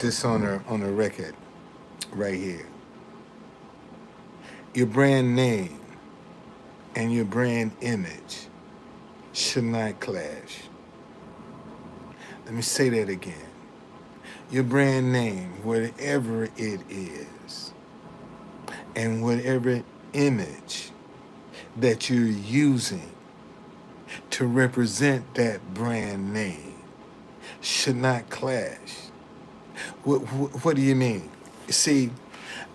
this on a record right here. Your brand name and your brand image should not clash. Let me say that again. Your brand name, whatever it is, and whatever image that you're using to represent that brand name should not clash. What do you mean? See,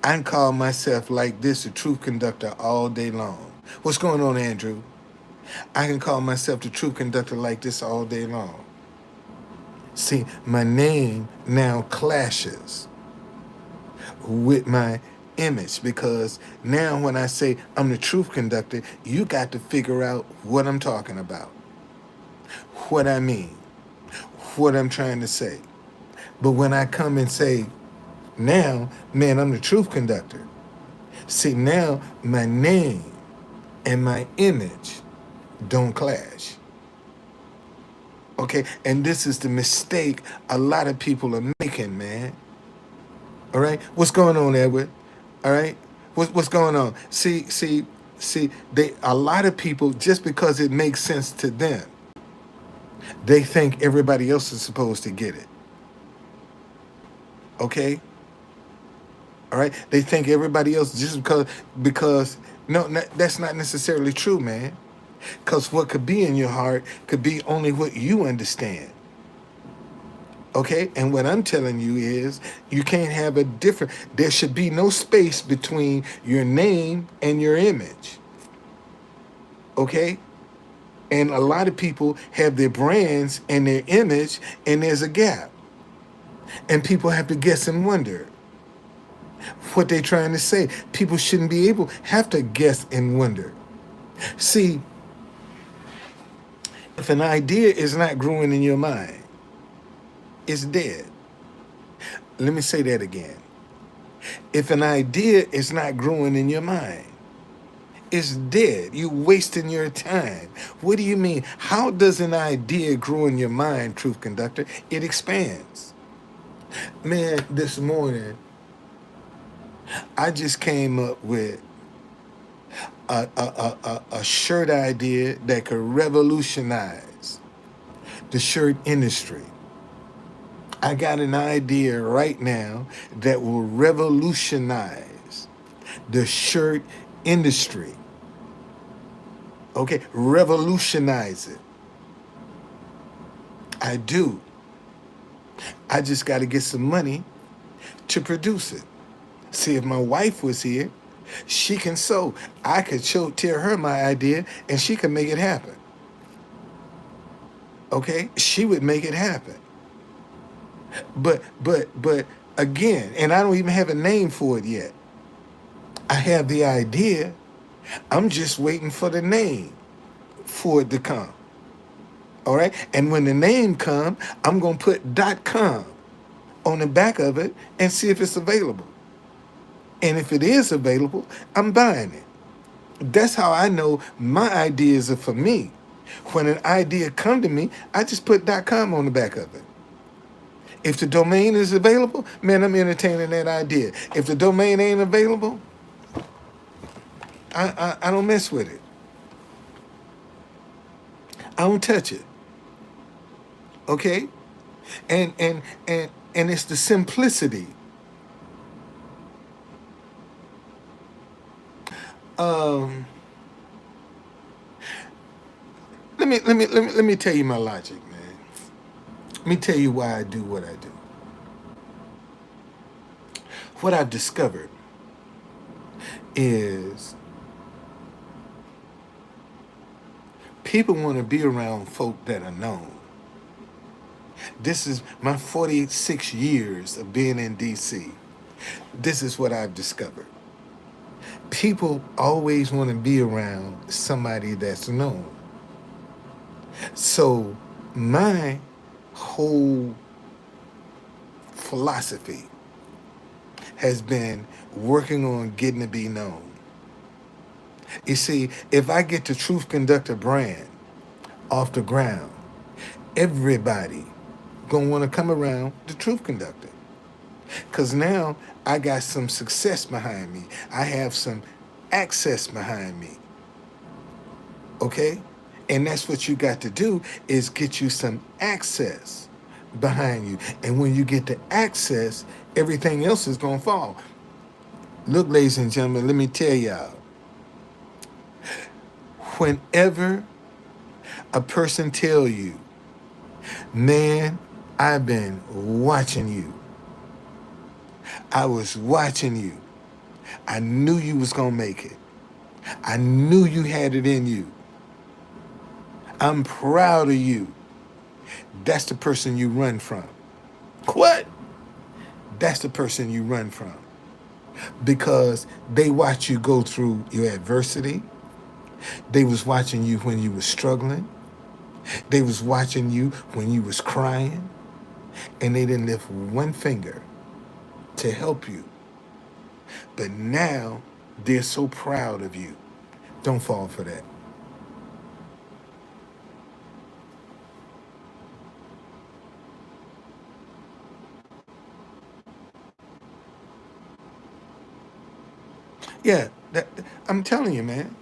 I can call myself like this, a truth conductor, all day long. What's going on, Andrew? I can call myself the truth conductor like this all day long. See, my name now clashes with my image because now when I say I'm the truth conductor, you got to figure out what I'm talking about, what I mean, what I'm trying to say. But when I come and say, now, man, I'm the truth conductor. See, now my name and my image don't clash. Okay, and this is the mistake a lot of people are making, man. All right, what's going on, Edward? All right, what's going on? See. They a lot of people just because it makes sense to them, they think everybody else is supposed to get it. Okay, all right. They think everybody else just because no, that's not necessarily true, man. Because what could be in your heart could be only what you understand. Okay? And what I'm telling you is you can't have a different, there should be no space between your name and your image. Okay? And a lot of people have their brands and their image, and there's a gap. And people have to guess and wonder what they're trying to say. People shouldn't be able have to guess and wonder. See, if an idea is not growing in your mind, it's dead. Let me say that again. If an idea is not growing in your mind, it's dead. You're wasting your time. What do you mean? How does an idea grow in your mind, truth conductor? It expands. Man, this morning, I just came up with a shirt idea that could revolutionize the shirt industry. I got an idea right now that will revolutionize the shirt industry. Okay, revolutionize it. I do. I just got to get some money to produce it. See, if my wife was here, she can sew. I could tell her my idea and she could make it happen. Okay, she would make it happen. But again, and I don't even have a name for it yet. I have the idea. I'm just waiting for the name for it to come. All right? And when the name comes, I'm going to put .com on the back of it and see if it's available. And if it is available, I'm buying it. That's how I know my ideas are for me. When an idea come to me, I just put .com on the back of it. If the domain is available, man, I'm entertaining that idea. If the domain ain't available, I don't mess with it. I don't touch it. Okay? And it's the simplicity. Let me tell you my logic, man. Let me tell you why I do what I do. What I've discovered is people want to be around folk that are known. This is my 46 years of being in DC. This is what I've discovered. People always want to be around somebody that's known. So my whole philosophy has been working on getting to be known. You see, if I get the Truth Conductor brand off the ground, everybody gonna want to come around the Truth Conductor. Because now I got some success behind me. I have some access behind me. Okay? And that's what you got to do is get you some access behind you. And when you get the access, everything else is going to fall. Look, ladies and gentlemen, let me tell y'all. Whenever a person tell you, man, I've been watching you. I was watching you. I knew you was going to make it. I knew you had it in you. I'm proud of you. That's the person you run from. What? That's the person you run from. Because they watch you go through your adversity. They was watching you when you were struggling. They was watching you when you was crying. And they didn't lift one finger to help you. But now they're so proud of you. Don't fall for that. Yeah, I'm telling you, man.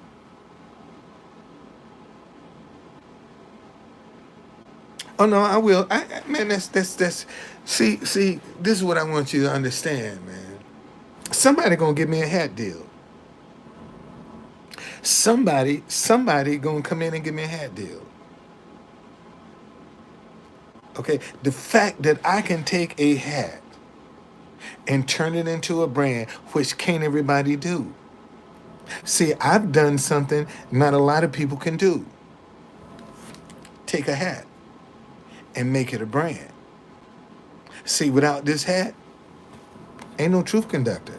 Oh no, I will. Man, that's. See. This is what I want you to understand, man. Somebody gonna give me a hat deal. Somebody gonna come in and give me a hat deal. Okay, the fact that I can take a hat and turn it into a brand, which can't everybody do. See, I've done something not a lot of people can do. Take a hat and make it a brand. See, without this hat, ain't no truth conductor.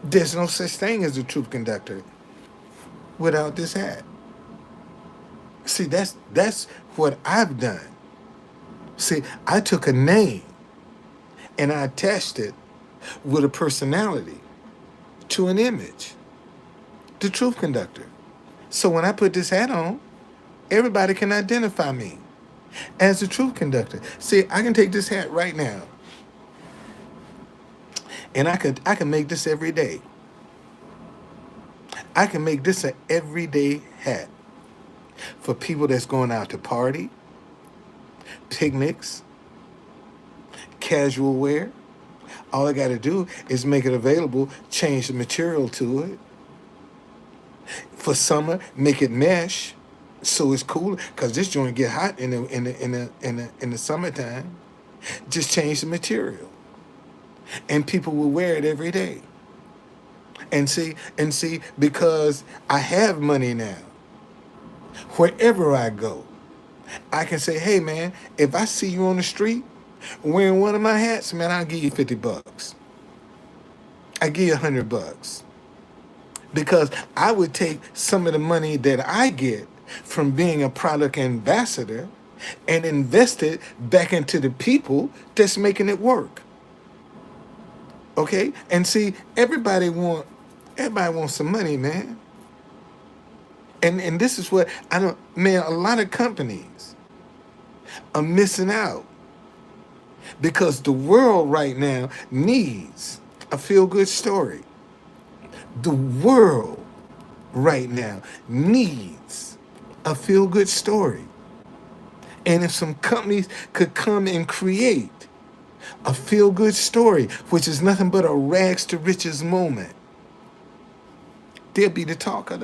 There's no such thing as a truth conductor without this hat. See, that's what I've done. See, I took a name and I attached it with a personality to an image, the truth conductor. So when I put this hat on, everybody can identify me as the truth conductor. See, I can take this hat right now, and I can make this every day. I can make this an everyday hat for people that's going out to party, picnics, casual wear. All I got to do is make it available, change the material to it. For summer, make it mesh, so it's cooler. Cause this joint get hot in the summertime. Just change the material, and people will wear it every day. And see, because I have money now. Wherever I go, I can say, hey man, if I see you on the street wearing one of my hats, man, I'll give you $50. I give you $100. Because I would take some of the money that I get from being a product ambassador and invest it back into the people that's making it work. Okay? And see, everybody wants some money, man. And this is what I don't, man, a lot of companies are missing out because the world right now needs a feel-good story. The world right now needs a feel-good story. And if some companies could come and create a feel-good story, which is nothing but a rags to riches moment, they'll be the talk of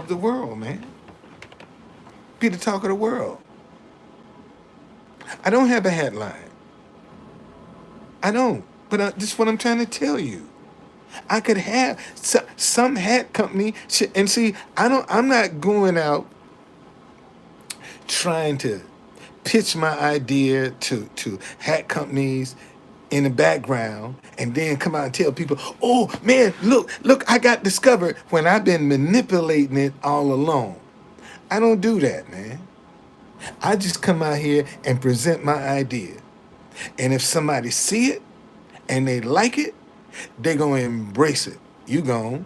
the world, man. Be the talk of the world. I don't have a headline. I don't. But this is what I'm trying to tell you. I could have some hat company, and see, I'm not going out trying to pitch my idea to hat companies in the background and then come out and tell people, oh man, look, I got discovered when I've been manipulating it all along. I don't do that, man. I just come out here and present my idea. And if somebody see it and they like it, they gonna embrace it. You gone.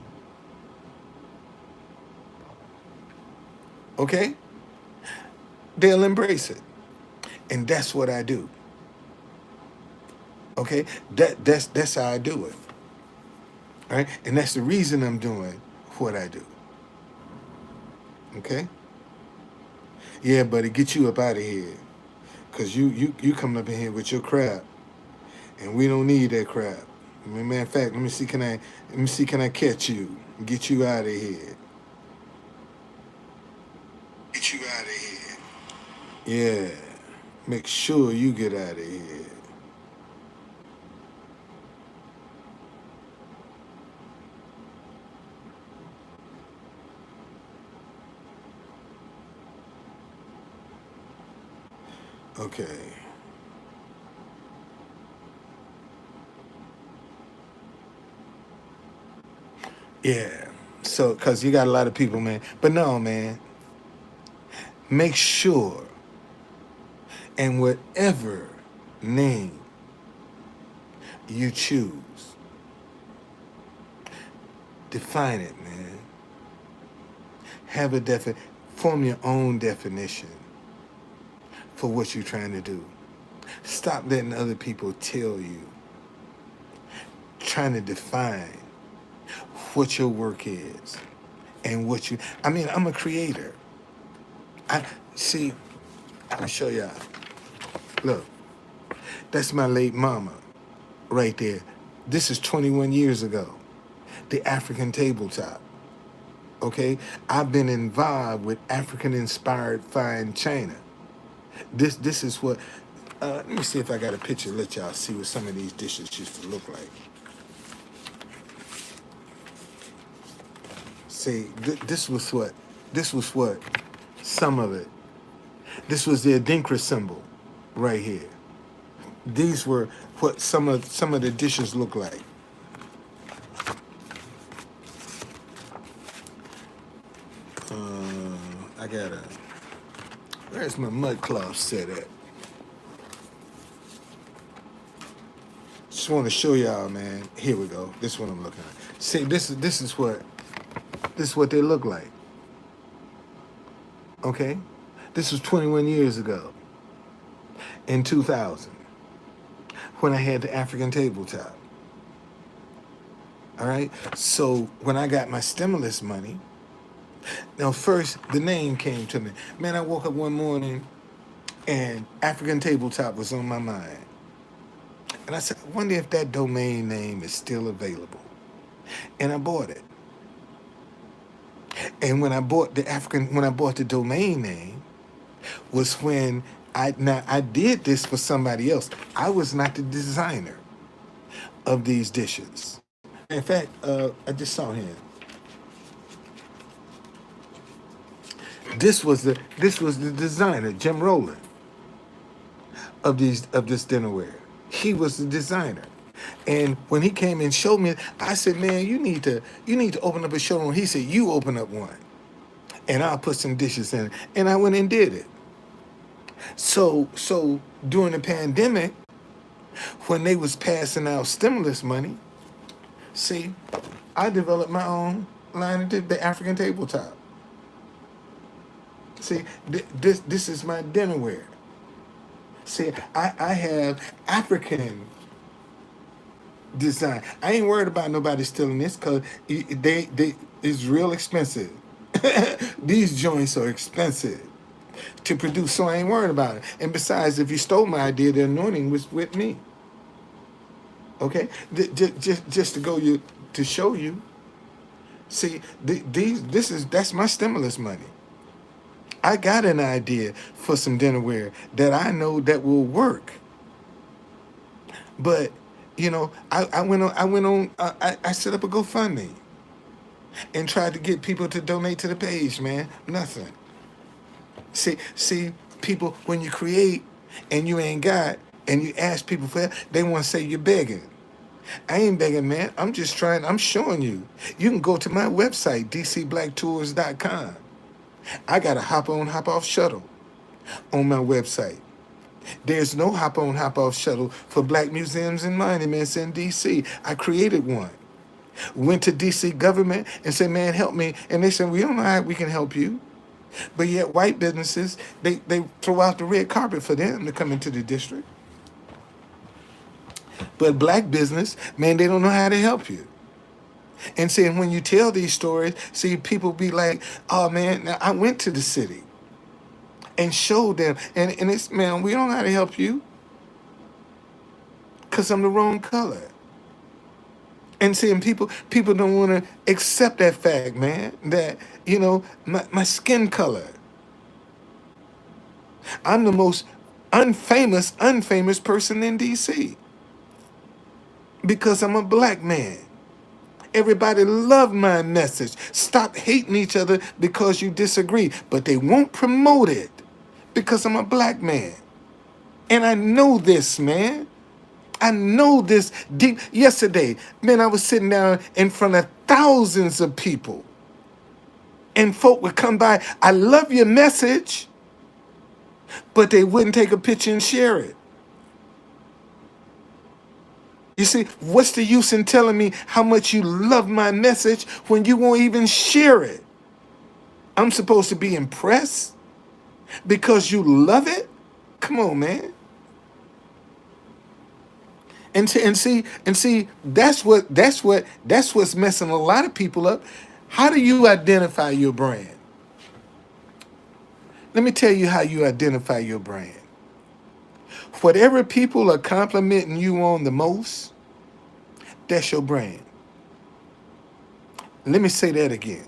Okay? They'll embrace it. And that's what I do. Okay, that's how I do it. Right, and that's the reason I'm doing what I do. Okay, yeah, buddy, get you up out of here, cause you coming up in here with your crap, and we don't need that crap. Matter of fact, let me see can I catch you, get you out of here, get you out of here. Yeah, make sure you get out of here. Okay. Yeah. So, cause you got a lot of people, man. But no, man. Make sure, and whatever name you choose, define it, man. Have a form your own definition for what you're trying to do. Stop letting other people tell you, trying to define what your work is and what you. I mean, I'm a creator. I see. I'll show y'all. Look, that's my late mama, right there. This is 21 years ago. The African tabletop. Okay, I've been involved with African-inspired fine china. This is what. Let me see if I got a picture. Let y'all see what some of these dishes used to look like. See, this was what. This was what. Some of it. This was the Adinkra symbol, right here. These were what some of the dishes look like. I got a. Where's my mud cloth set at? Just want to show y'all, man. Here we go. This is what I'm looking at. See, this is what they look like. Okay, this was 21 years ago, in 2000, when I had the African tabletop. All right. So when I got my stimulus money, now first the name came to me. Man, I woke up one morning and African tabletop was on my mind. And I said, I wonder if that domain name is still available. And I bought it. And when I bought the domain name was when I did this for somebody else. I was not the designer of these dishes. In fact, I just saw him. This was the designer, Jim Rowland, of this dinnerware. He was the designer. And when he came and showed me, I said, "Man, you need to open up a showroom." He said, "You open up one, and I'll put some dishes in it." And I went and did it. So during the pandemic, when they was passing out stimulus money, see, I developed my own line of the African tabletop. See, this is my dinnerware. See, I have African design. I ain't worried about nobody stealing this because they it's real expensive. These joints are expensive to produce, so I ain't worried about it. And besides, if you stole my idea, the anointing was with me. Okay, just to to show you. See, that's my stimulus money. I got an idea for some dinnerware that I know that will work. But I set up a GoFundMe and tried to get people to donate to the page, man. Nothing. See, people, when you create and you ain't got, and you ask people for that, they want to say you're begging. I ain't begging, man. I'm showing you. You can go to my website, dcblacktours.com. I got a hop on, hop off shuttle on my website. There's no hop on, hop off shuttle for black museums and monuments in DC. I created one. Went to DC government and said, "Man, help me." And they said, "We don't know how we can help you." But yet white businesses, they throw out the red carpet for them to come into the district. But black business, man, they don't know how to help you. And see, when you tell these stories, see, people be like, oh man, now I went to the city and showed them. And it's, man, we don't know how to help you because I'm the wrong color. And seeing people don't want to accept that fact, man, that, my skin color. I'm the most unfamous person in DC because I'm a black man. Everybody loved my message. Stop hating each other because you disagree. But they won't promote it because I'm a black man. And I know this, man. I know this deep. Yesterday, man, I was sitting down in front of thousands of people. And folk would come by. I love your message. But they wouldn't take a picture and share it. You see, what's the use in telling me how much you love my message when you won't even share it? I'm supposed to be impressed because you love it? Come on, man. And see, that's what's messing a lot of people up. How do you identify your brand? Let me tell you how you identify your brand. Whatever people are complimenting you on the most, that's your brand. Let me say that again.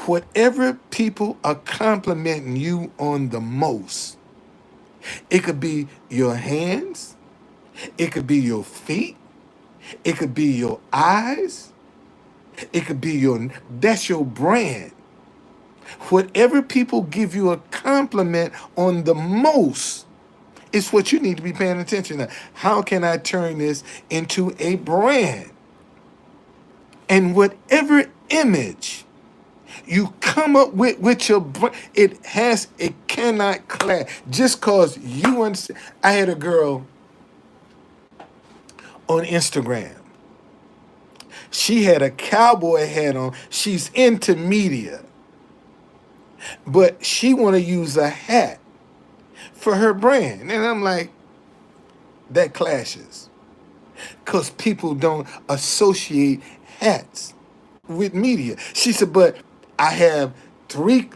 Whatever people are complimenting you on the most, it could be your hands, it could be your feet, it could be your eyes, it could be that's your brand. Whatever people give you a compliment on the most is what you need to be paying attention to. How can I turn this into a brand? And whatever image you come up with your brain, it cannot clash. Just cause you understand. I had a girl on Instagram. She had a cowboy hat on. She's into media. But she want to use a hat for her brand. And I'm like, that clashes. Because people don't associate hats with media. She said, but I have three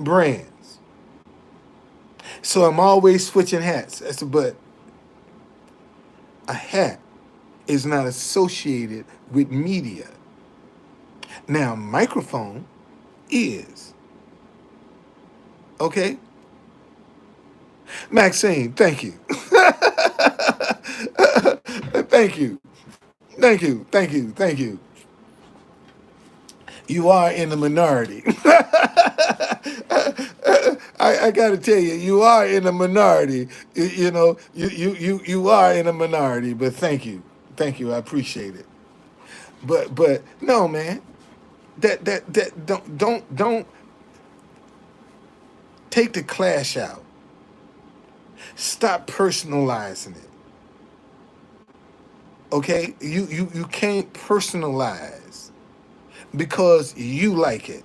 brands. So I'm always switching hats. I said, but a hat is not associated with media. Now, microphone is. Okay? Maxine, thank you. Thank you. Thank you. Thank you. Thank you. You are in the minority. I got to tell you, you are in a minority. You are in a minority. But thank you, I appreciate it. But no, man, that don't take the clash out. Stop personalizing it. Okay, you can't personalize because you like it.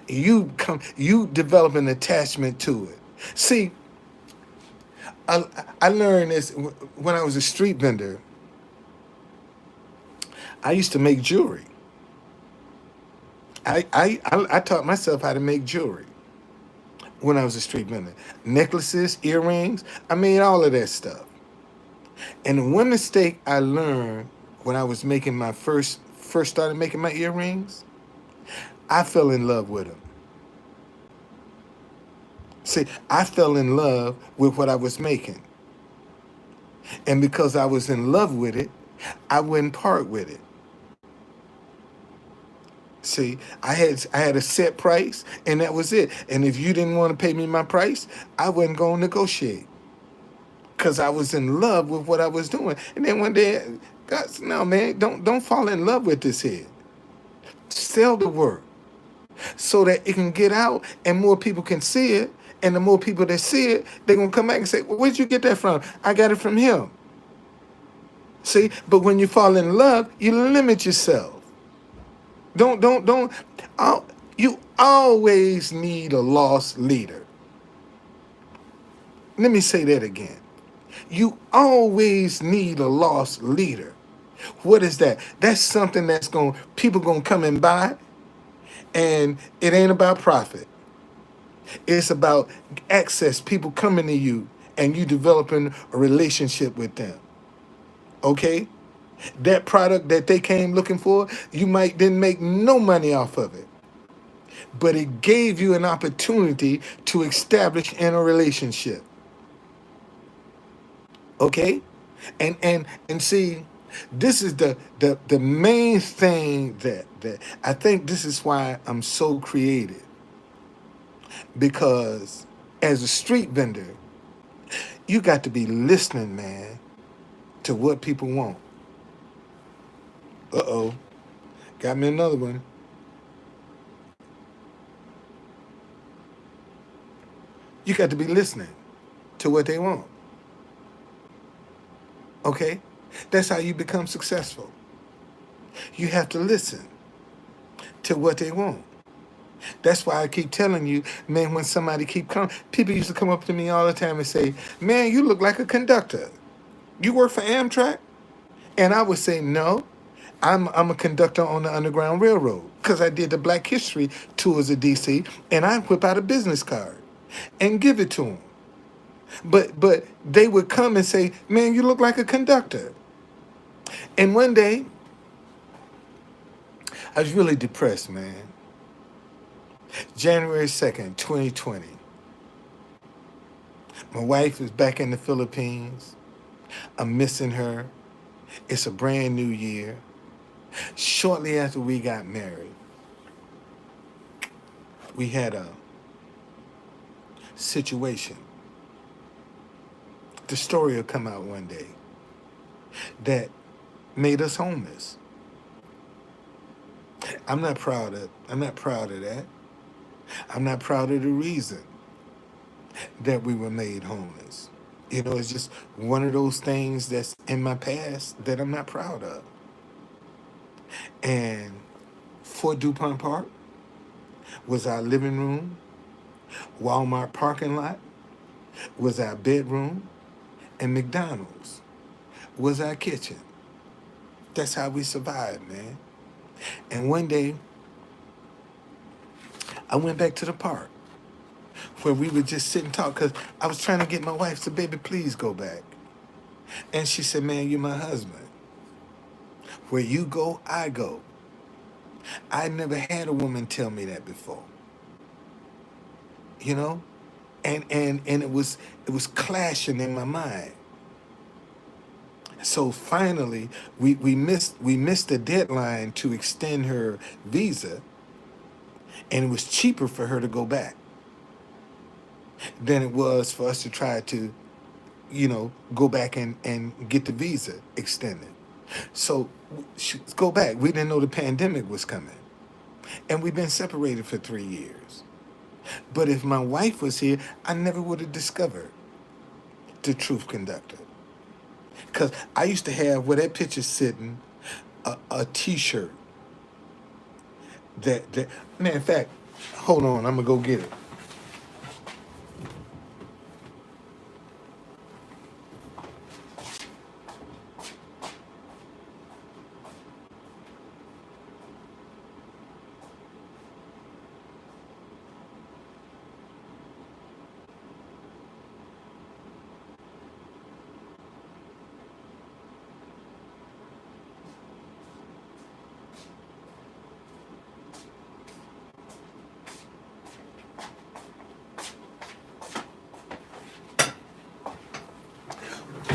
You develop an attachment to it. See, I learned this when I was a street vendor. I used to make jewelry. I taught myself how to make jewelry when I was a street vendor. Necklaces, earrings, I made all of that stuff. And one mistake I learned when I was making my first started making my earrings, I fell in love with them. See, I fell in love with what I was making. And because I was in love with it, I wouldn't part with it. See, I had a set price, and that was it. And if you didn't want to pay me my price, I wasn't going to negotiate. Because I was in love with what I was doing. And then one day, God said, no, man, don't fall in love with this here. Sell the work so that it can get out and more people can see it. And the more people that see it, they're going to come back and say, well, where'd you get that from? I got it from him. See, but when you fall in love, you limit yourself. You always need a lost leader. Let me say that again. You always need a lost leader. What is that? That's something that's going people gonna come and buy, and it ain't about profit. It's about access. People coming to you and you developing a relationship with them. Okay? That product that they came looking for, you might didn't make no money off of it, but it gave you an opportunity to establish in a relationship. Okay? And see, this is the main thing that I think this is why I'm so creative, because as a street vendor, you got to be listening, man, to what people want. Uh-oh. Got me another one. You got to be listening to what they want. Okay? That's how you become successful. You have to listen to what they want. That's why I keep telling you, man, when somebody keep coming, people used to come up to me all the time and say, man, you look like a conductor. You work for Amtrak? And I would say, no, I'm a conductor on the Underground Railroad, because I did the Black History tours of DC, and I whip out a business card and give it to them. But they would come and say, man, you look like a conductor. And one day, I was really depressed, man. January 2nd, 2020. My wife is back in the Philippines. I'm missing her. It's a brand new year. Shortly after we got married, we had a situation. The story will come out one day that made us homeless. I'm not proud of that. I'm not proud of the reason that we were made homeless. You know, it's just one of those things that's in my past that I'm not proud of. And Fort DuPont Park was our living room. Walmart parking lot was our bedroom. And McDonald's was our kitchen. That's how we survived, man. And one day, I went back to the park where we would just sit and talk, because I was trying to get my wife to, baby, please go back. And she said, man, you're my husband. Where you go, I go. I never had a woman tell me that before. You know? And it was clashing in my mind. So finally, we missed the deadline to extend her visa, and it was cheaper for her to go back than it was for us to try to, go back and get the visa extended. So go back. We didn't know the pandemic was coming, and we've been separated for 3 years. But if my wife was here, I never would have discovered the Truth Conductor. Because I used to have, where that picture sitting, a T-shirt. That man, in fact, hold on, I'm going to go get it.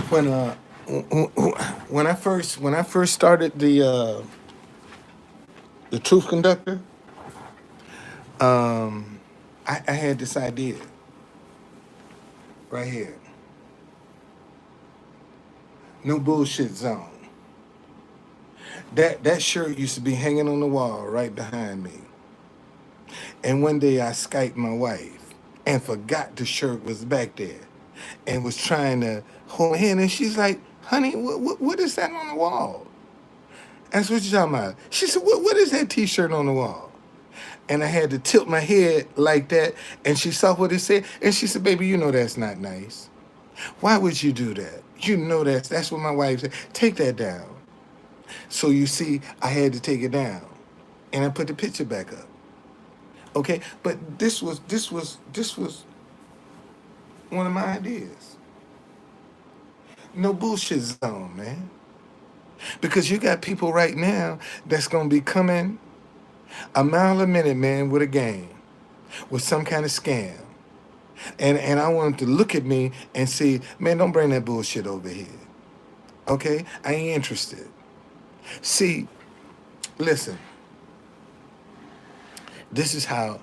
When when I first started the Truth Conductor, I had this idea right here. No bullshit zone. That shirt used to be hanging on the wall right behind me. And one day I Skyped my wife and forgot the shirt was back there, and was trying to hold my hand, and she's like, honey, what is that on the wall? That's what you talking about. She said, what is that T-shirt on the wall? And I had to tilt my head like that, and she saw what it said, and she said, baby, you know that's not nice. Why would you do that? You know that's what my wife said. Take that down. So you see, I had to take it down, and I put the picture back up. Okay, but this was one of my ideas. No bullshit zone, man. Because you got people right now that's gonna be coming a mile a minute, man, with a game, with some kind of scam. And I want them to look at me and see, man, don't bring that bullshit over here. Okay? I ain't interested. See, listen, this is how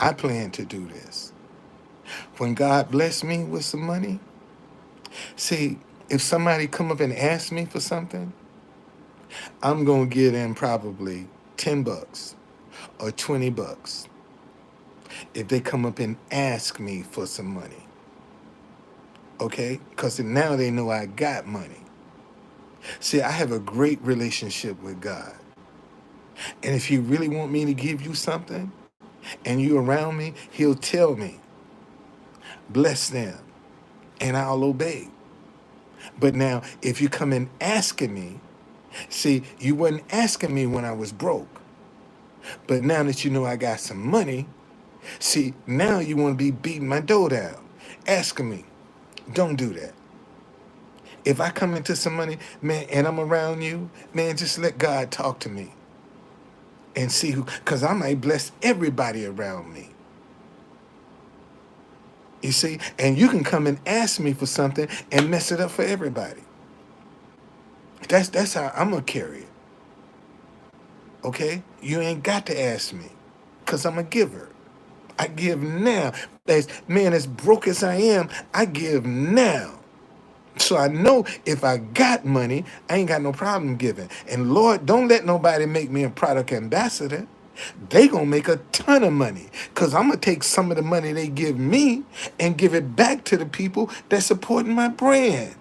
I plan to do this. When God bless me with some money, see, if somebody come up and ask me for something, I'm gonna give them probably $10 or $20 if they come up and ask me for some money. Okay? Because now they know I got money. See, I have a great relationship with God. And if He really want me to give you something and you around me, He'll tell me, bless them, and I'll obey. But now, if you come in asking me, see, you wasn't asking me when I was broke. But now that you know I got some money, see, now you want to be beating my door down, asking me. Don't do that. If I come into some money, man, and I'm around you, man, just let God talk to me and see who, because I might bless everybody around me. You see, and you can come and ask me for something and mess it up for everybody. That's how I'm gonna carry it. Okay? You ain't got to ask me, because I'm a giver. I give now. As broke as I am, I give now. So I know if I got money, I ain't got no problem giving. And Lord, don't let nobody make me a product ambassador. They gonna make a ton of money, because I'm gonna take some of the money they give me and give it back to the people that's supporting my brand.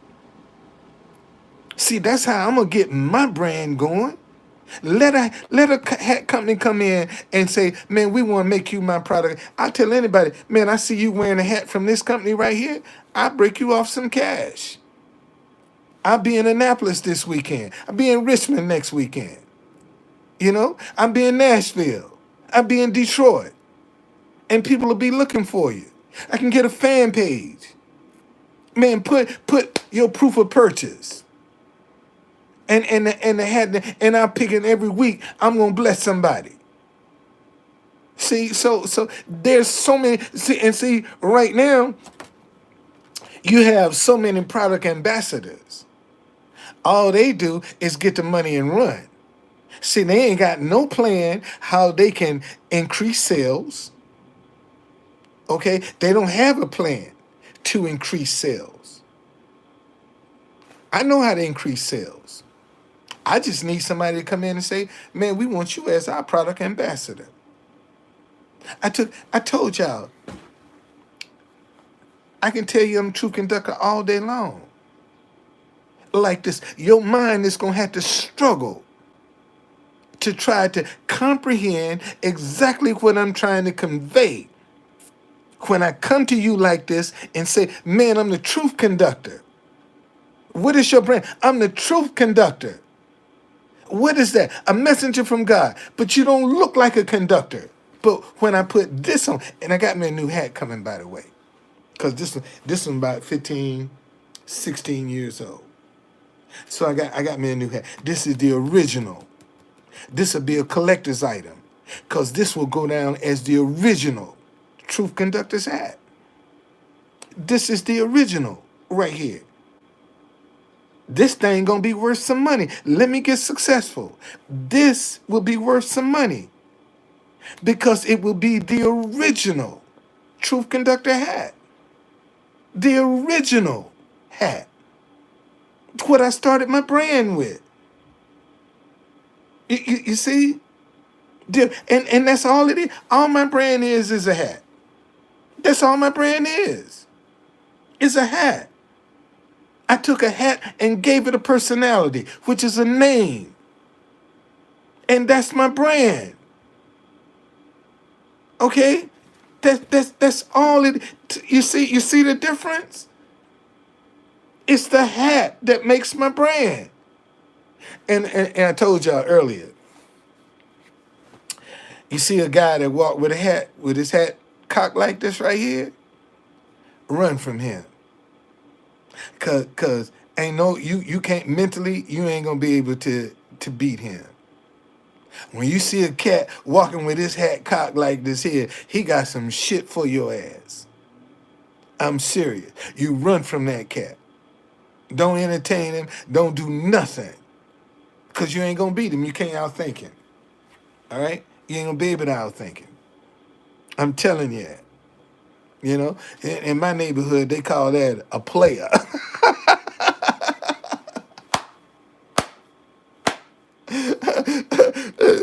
See, that's how I'm gonna get my brand going. Let a hat company come in and say, man, we want to make you my product. I tell anybody, man, I see you wearing a hat from this company right here. I'll break you off some cash. I'll be in Annapolis this weekend. I'll be in Richmond next weekend. You know, I'll be in Nashville. I'll be in Detroit. And people will be looking for you. I can get a fan page. Man, put your proof of purchase. And I'm picking every week. I'm gonna bless somebody. See, so there's so many. See right now, you have so many product ambassadors. All they do is get the money and run. See, they ain't got no plan how they can increase sales. Okay, they don't have a plan to increase sales. I know how to increase sales. I just need somebody to come in and say, man, we want you as our product ambassador. I told y'all, I can tell you I'm a true conductor all day long. Like this, your mind is gonna have to struggle to try to comprehend exactly what I'm trying to convey. When I come to you like this and say, man, I'm the truth conductor. What is your brand? I'm the truth conductor. What is that? A messenger from God. But you don't look like a conductor. But when I put this on, and I got me a new hat coming, by the way, because this one about 15, 16 years old. So I got me a new hat. This is the original. This will be a collector's item, because this will go down as the original Truth Conductor's hat. This is the original right here. This thing gonna be worth some money. Let me get successful. This will be worth some money, because it will be the original Truth Conductor hat. The original hat. It's what I started my brand with. You see? And that's all it is. All my brand is a hat. That's all my brand is. It's a hat. I took a hat and gave it a personality, which is a name. And that's my brand. Okay? That's all it. You see the difference? It's the hat that makes my brand. And I told y'all earlier, you see a guy that walk with a hat, with his hat cocked like this right here, run from him. Cause ain't no you can't mentally, you ain't gonna be able to beat him. When you see a cat walking with his hat cocked like this here, he got some shit for your ass. I'm serious. You run from that cat. Don't entertain him. Don't do nothing. Because you ain't going to beat him. You can't outthink him. All right? You ain't going to be able to outthink him. I'm telling you that. You know? In my neighborhood, they call that a player.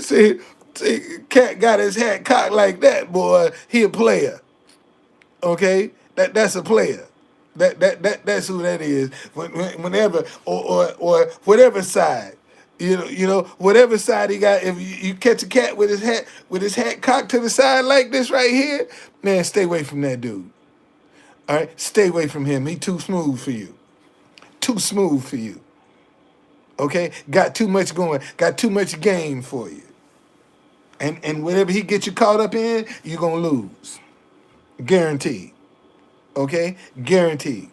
see, cat got his hat cocked like that, boy. He a player. Okay? That's a player. That's who that is. Whenever or whatever side, whatever side he got. If you catch a cat with his hat cocked to the side like this right here, man, stay away from that dude. All right, stay away from him. He too smooth for you. Too smooth for you. Okay, got too much going. Got too much game for you. And whatever he gets you caught up in, you're gonna lose. Guaranteed. Okay, guaranteed.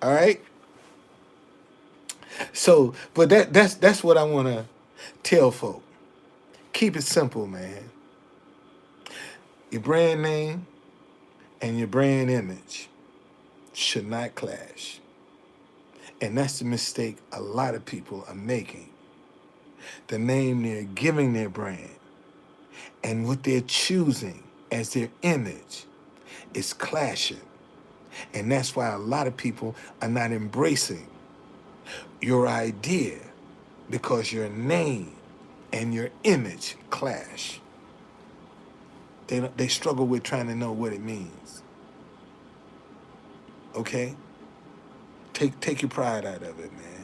All right. So, but that's what I want to tell folk. Keep it simple, man. Your brand name and your brand image should not clash. And that's the mistake a lot of people are making. The name they're giving their brand and what they're choosing as their image is clashing. And that's why a lot of people are not embracing your idea, because your name and your image clash. They struggle with trying to know what it means. Okay? Take your pride out of it, man.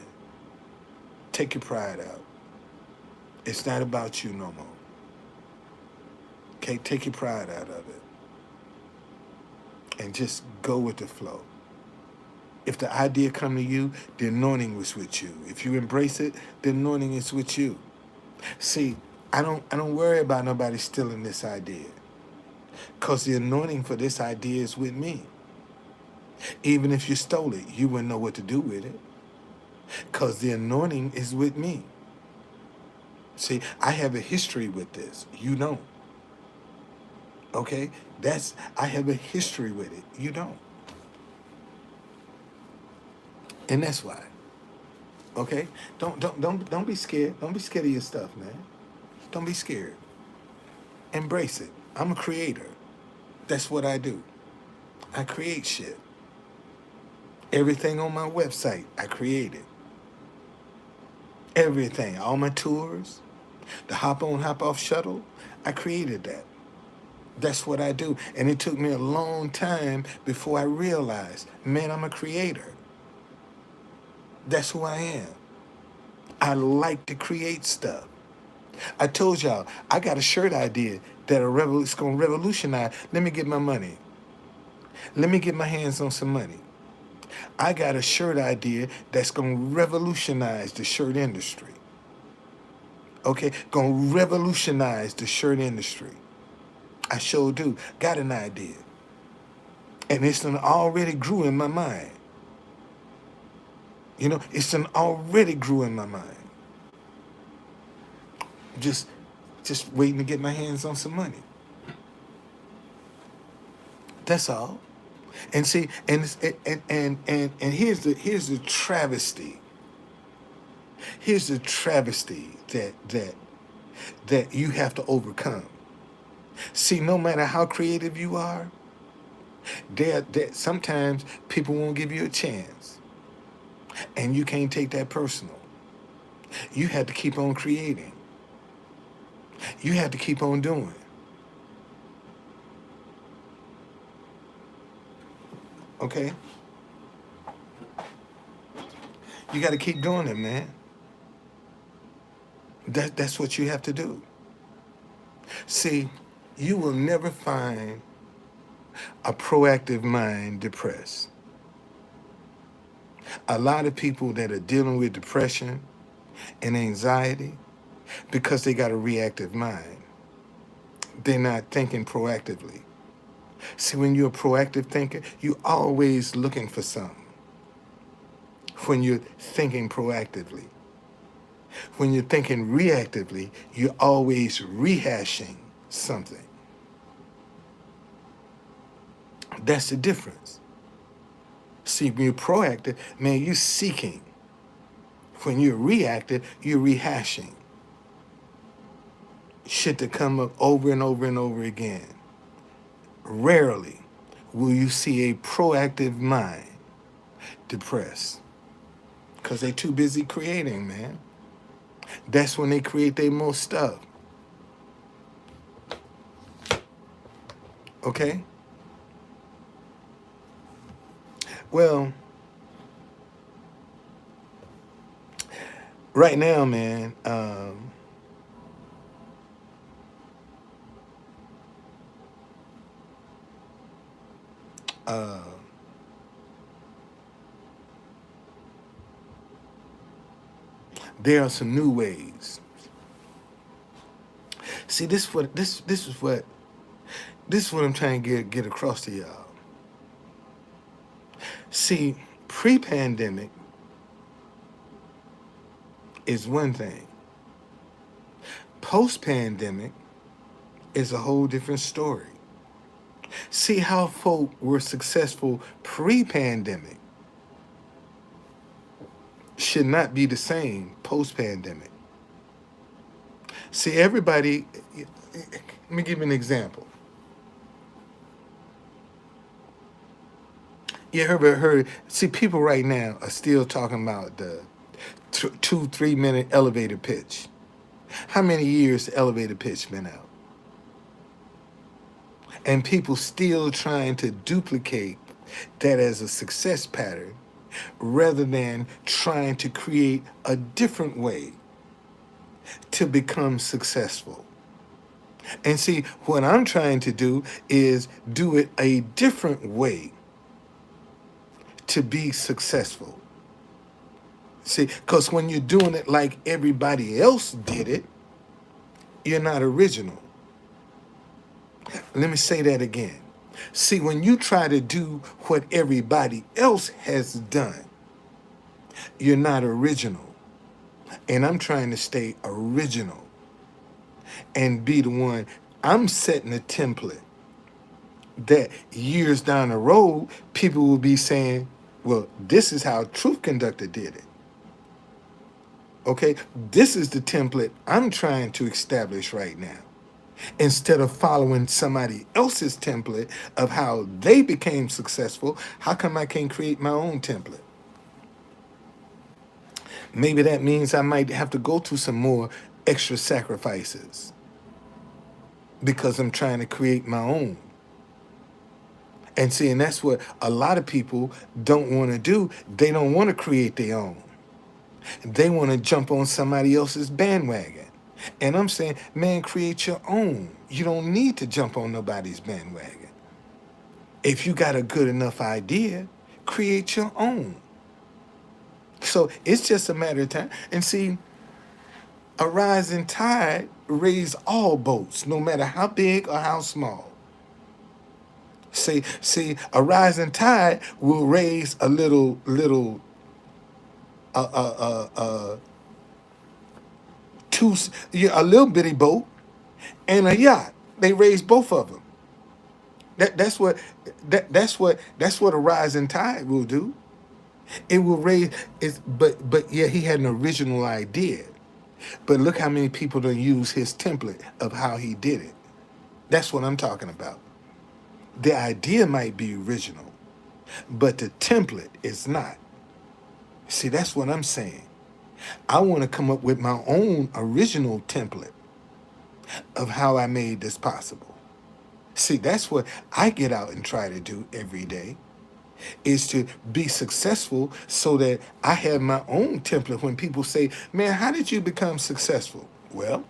Take your pride out. It's not about you no more. Okay? Take your pride out of it. And just go with the flow. If the idea come to you, the anointing was with you. If you embrace it, the anointing is with you. See, I don't worry about nobody stealing this idea, because the anointing for this idea is with me. Even if you stole it, you wouldn't know what to do with it, because the anointing is with me. See, I have a history with this. You don't. Okay? I have a history with it. You don't. And that's why. Okay? Don't be scared. Don't be scared of your stuff, man. Don't be scared. Embrace it. I'm a creator. That's what I do. I create shit. Everything on my website, I created. Everything. All my tours, the hop on, hop off shuttle, I created that. That's what I do. And it took me a long time before I realized, man, I'm a creator. That's who I am. I like to create stuff. I told y'all, I got a shirt idea that it's going to revolutionize. Let me get my money. Let me get my hands on some money. I got a shirt idea that's going to revolutionize the shirt industry. Okay? Going to revolutionize the shirt industry. I sure do. Got an idea. And it's already grew in my mind. It's already grew in my mind. Just waiting to get my hands on some money. That's all. And see, and here's the travesty. Here's the travesty that you have to overcome. See, no matter how creative you are, sometimes people won't give you a chance. And you can't take that personal. You have to keep on creating. You have to keep on doing. Okay? You got to keep doing it, man. That's what you have to do. See, you will never find a proactive mind depressed. A lot of people that are dealing with depression and anxiety because they got a reactive mind. They're not thinking proactively. See, when you're a proactive thinker, you're always looking for something. When you're thinking proactively. When you're thinking reactively, you're always rehashing something. That's the difference. See, when you're proactive, man, you're seeking. When you're reactive, you're rehashing. Shit to come up over and over and over again. Rarely will you see a proactive mind depressed. Because they're too busy creating, man. That's when they create their most stuff. Okay? Well, right now, man, there are some new ways. See, this is what I'm trying to get across to y'all. See, pre-pandemic is one thing. Post-pandemic is a whole different story. See how folk were successful pre-pandemic should not be the same post-pandemic. See, everybody, let me give you an example. You heard, see, people right now are still talking about the 2-3 minute elevator pitch. How many years the elevator pitch been out? And people still trying to duplicate that as a success pattern rather than trying to create a different way to become successful. And see, what I'm trying to do is do it a different way to be successful. See, because when you're doing it like everybody else did it, you're not original. Let me say that again. See, when you try to do what everybody else has done, you're not original. And I'm trying to stay original and be the one. I'm setting a template that years down the road, people will be saying, well, this is how Truth Conductor did it. Okay, this is the template I'm trying to establish right now. Instead of following somebody else's template of how they became successful, how come I can't create my own template? Maybe that means I might have to go through some more extra sacrifices because I'm trying to create my own. And see, and that's what a lot of people don't want to do. They don't want to create their own. They want to jump on somebody else's bandwagon. And I'm saying, man, create your own. You don't need to jump on nobody's bandwagon. If you got a good enough idea, create your own. So it's just a matter of time. And see, a rising tide raises all boats, no matter how big or how small. See, a rising tide will raise a little a little bitty boat and a yacht. They raise both of them. That's what a rising tide will do. It will raise it, but yeah, he had an original idea. But look how many people don't use his template of how he did it. That's what I'm talking about. The idea might be original, but the template is not. See, that's what I'm saying. I want to come up with my own original template of how I made this possible. See, that's what I get out and try to do every day, is to be successful so that I have my own template. When people say, man, how did you become successful? Well,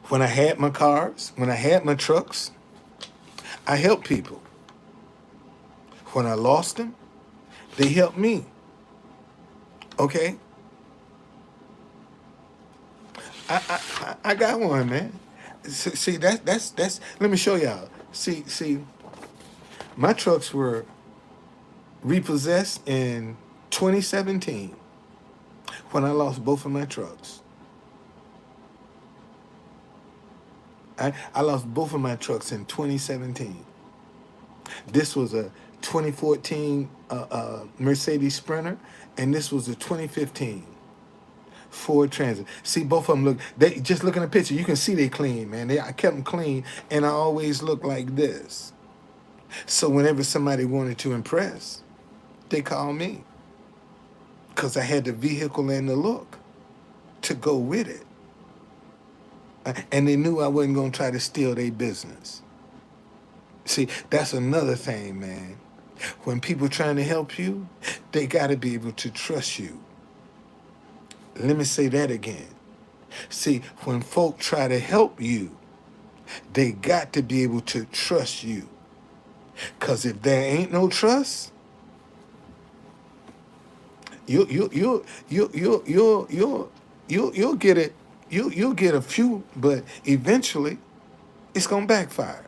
when I had my cars, when I had my trucks, I helped people. When I lost them, They helped me. Okay, I got one, man. See, that's. Let me show y'all. See, my trucks were repossessed in 2017 when I lost both of my trucks. I lost both of my trucks in 2017. This was a 2014 Mercedes Sprinter, and this was a 2015 Ford Transit. See, both of them look. They just look in the picture. You can see they clean, man. I kept them clean, and I always look like this. So whenever somebody wanted to impress, they called me because I had the vehicle and the look to go with it, and they knew I wasn't gonna try to steal their business. See, that's another thing, man. When people trying to help you, they got to be able to trust you. Let me say that again. See, when folk try to help you, they got to be able to trust you. Cause if there ain't no trust, you'll get it. You'll get a few, but eventually, it's gonna backfire.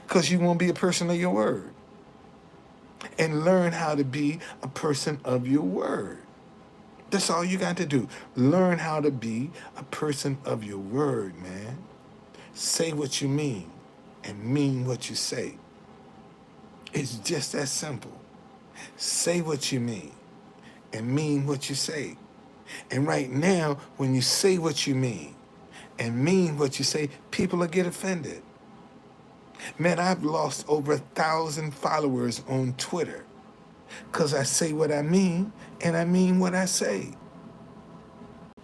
Cause you won't be a person of your word, and learn how to be a person of your word. That's all you got to do. Learn how to be a person of your word, man. Say what you mean and mean what you say. It's just that simple. Say what you mean and mean what you say. And right now, when you say what you mean and mean what you say, people will get offended. Man, I've lost over 1,000 followers on Twitter because I say what I mean and I mean what I say.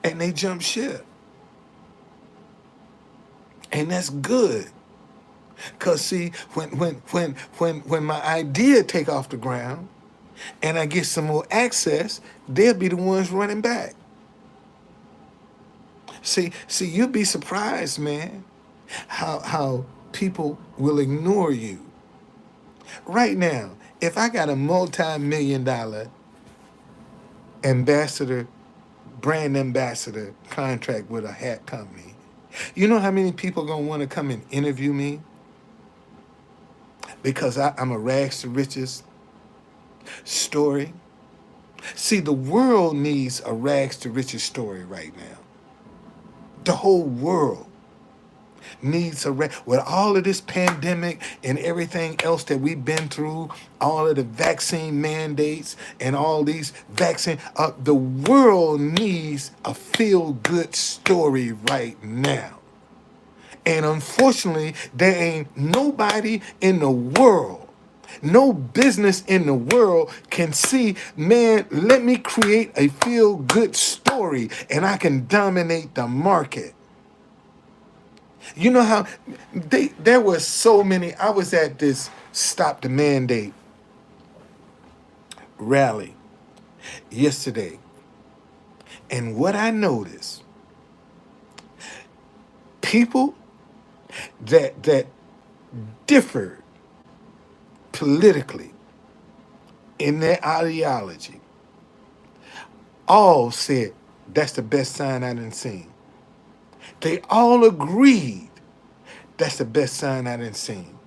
And they jump ship. And that's good. Cause see, when my idea take off the ground and I get some more access, they'll be the ones running back. See, you'll be surprised, man, how people will ignore you. Right now, if I got a multi-million-dollar ambassador, brand ambassador contract with a hat company, you know how many people gonna want to come and interview me? Because I'm a rags to riches story. See, the world needs a rags to riches story right now. The whole world needs with all of this pandemic and everything else that we've been through, all of the vaccine mandates and all these vaccine, the world needs a feel-good story right now. And unfortunately, there ain't nobody in the world, no business in the world can see, man, let me create a feel-good story and I can dominate the market. You know how there were so many. I was at this Stop the Mandate rally yesterday. And what I noticed, people that differed politically in their ideology all said, that's the best sign I done seen. They all agreed that's the best sign I done seen.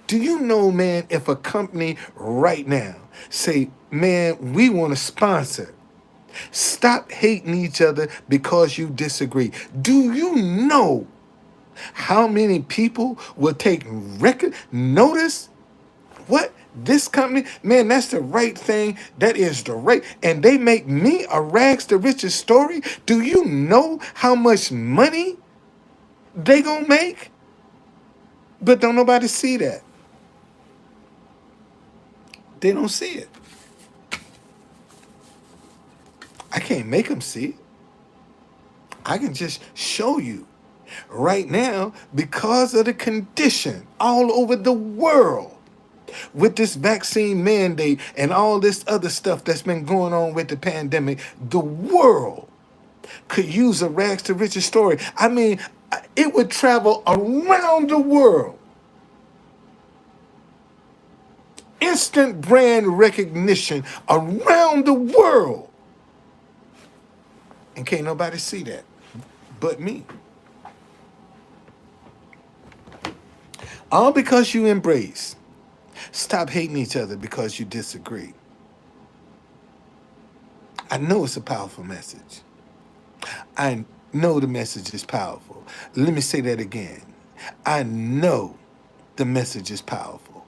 Do you know, man, if a company right now say, man, we want to sponsor, stop hating each other because you disagree. Do you know how many people will take record notice? What? This company, man, that's the right thing. That is the right. And they make me a rags to riches story. Do you know how much money they gonna make? But don't nobody see that. They don't see it. I can't make them see it. I can just show you. Right now, because of the condition all over the world, with this vaccine mandate and all this other stuff that's been going on with the pandemic, the world could use a rags to riches story. I mean, it would travel around the world instant brand recognition around the world. And can't nobody see that but me. All because you embrace. Stop hating each other because you disagree. I know it's a powerful message. I know the message is powerful. Let me say that again. I know the message is powerful.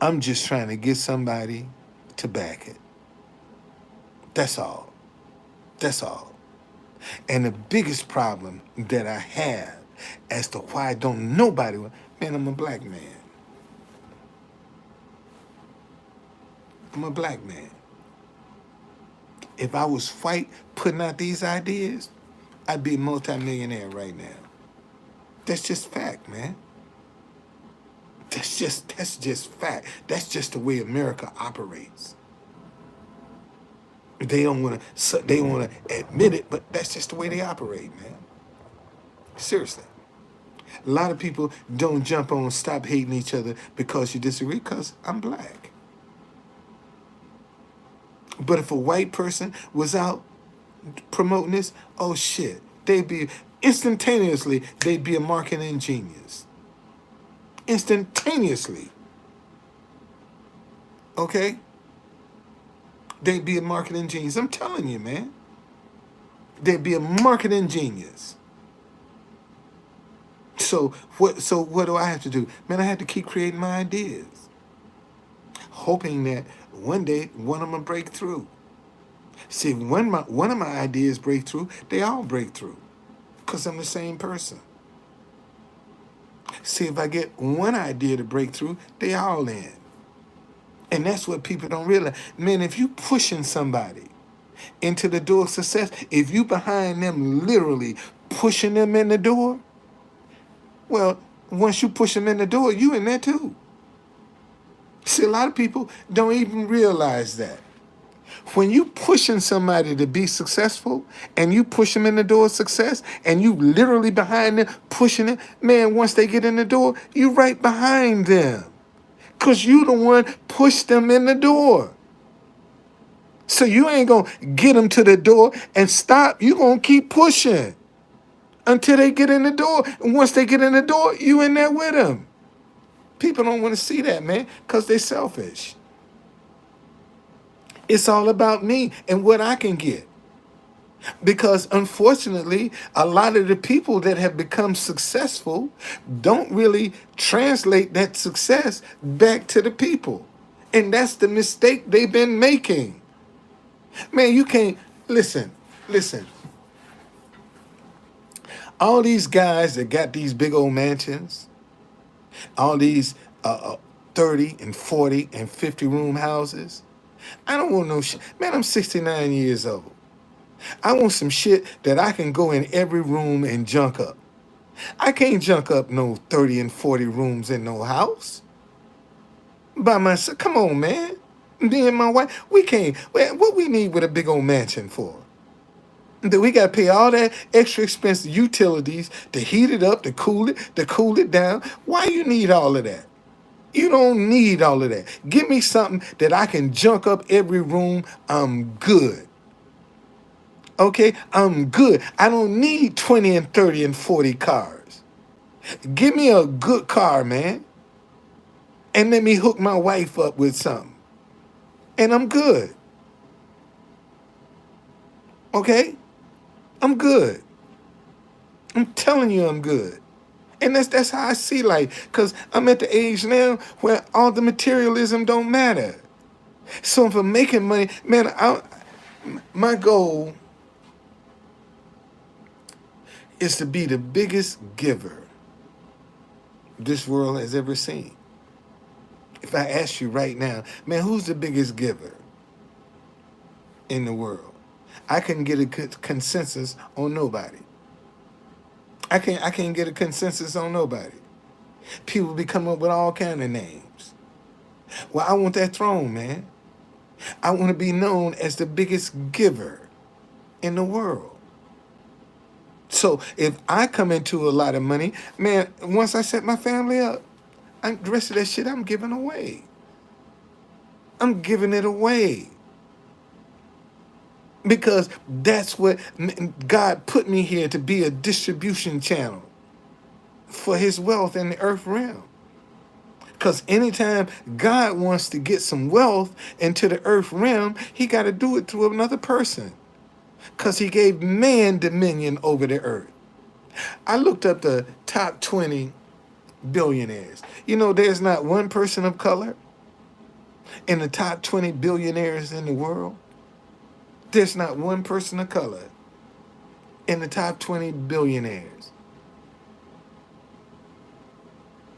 I'm just trying to get somebody to back it. That's all. That's all. And the biggest problem that I have as to why don't nobody, man, I'm a black man. I'm a black man. If I was white putting out these ideas, I'd be a multimillionaire right now. That's just fact, man. That's just fact. That's just the way America operates. They don't want to admit it, but that's just the way they operate, man. Seriously. A lot of people don't jump on stop hating each other because you disagree, because I'm black. But if a white person was out promoting this, oh shit, they'd be a marketing genius. Instantaneously. Okay? They'd be a marketing genius. I'm telling you, man. They'd be a marketing genius. So what do I have to do? Man, I have to keep creating my ideas. Hoping that one day one of them will break through. See, when one of my ideas break through, they all break through. Because I'm the same person. See, if I get one idea to break through, they all in. And that's what people don't realize. Man, if you pushing somebody into the door of success, if you behind them literally pushing them in the door, well, once you push them in the door, you in there too. See, a lot of people don't even realize that. When you pushing somebody to be successful and you push them in the door of success and you literally behind them pushing it, man, once they get in the door, you right behind them. Because you the one pushed them in the door. So you ain't going to get them to the door and stop. You going to keep pushing until they get in the door. And once they get in the door, you in there with them. People don't want to see that, man, because they're selfish. It's all about me and what I can get. Because unfortunately, a lot of the people that have become successful don't really translate that success back to the people. And that's the mistake they've been making. Man, you can't, listen. All these guys that got these big old mansions, all these 30 and 40 and 50 room houses, I don't want no shit. Man, I'm 69 years old. I want some shit that I can go in every room and junk up. I can't junk up no 30 and 40 rooms in no house by myself. Come on, man. Me and my wife, we can't. What we need with a big old mansion for? That we got to pay all that extra expensive utilities to heat it up, to cool it down. Why you need all of that? You don't need all of that. Give me something that I can junk up every room. I'm good. Okay, I'm good. I don't need 20 and 30 and 40 cars. Give me a good car, man. And let me hook my wife up with something. And I'm good. Okay? I'm good. I'm telling you I'm good. And that's how I see life. Because I'm at the age now where all the materialism don't matter. So if I'm making money, man, my goal is to be the biggest giver this world has ever seen. If I ask you right now, man, who's the biggest giver in the world? I couldn't get a consensus on nobody. I can't get a consensus on nobody. People be coming up with all kind of names. Well, I want that throne, man. I want to be known as the biggest giver in the world. So if I come into a lot of money, man, once I set my family up, the rest of that shit I'm giving away. I'm giving it away. Because that's what God put me here, to be a distribution channel for his wealth in the earth realm. Because anytime God wants to get some wealth into the earth realm, he got to do it through another person. Because he gave man dominion over the earth. I looked up the top 20 billionaires. You know, there's not one person of color in the top 20 billionaires in the world. There's not one person of color in the top 20 billionaires.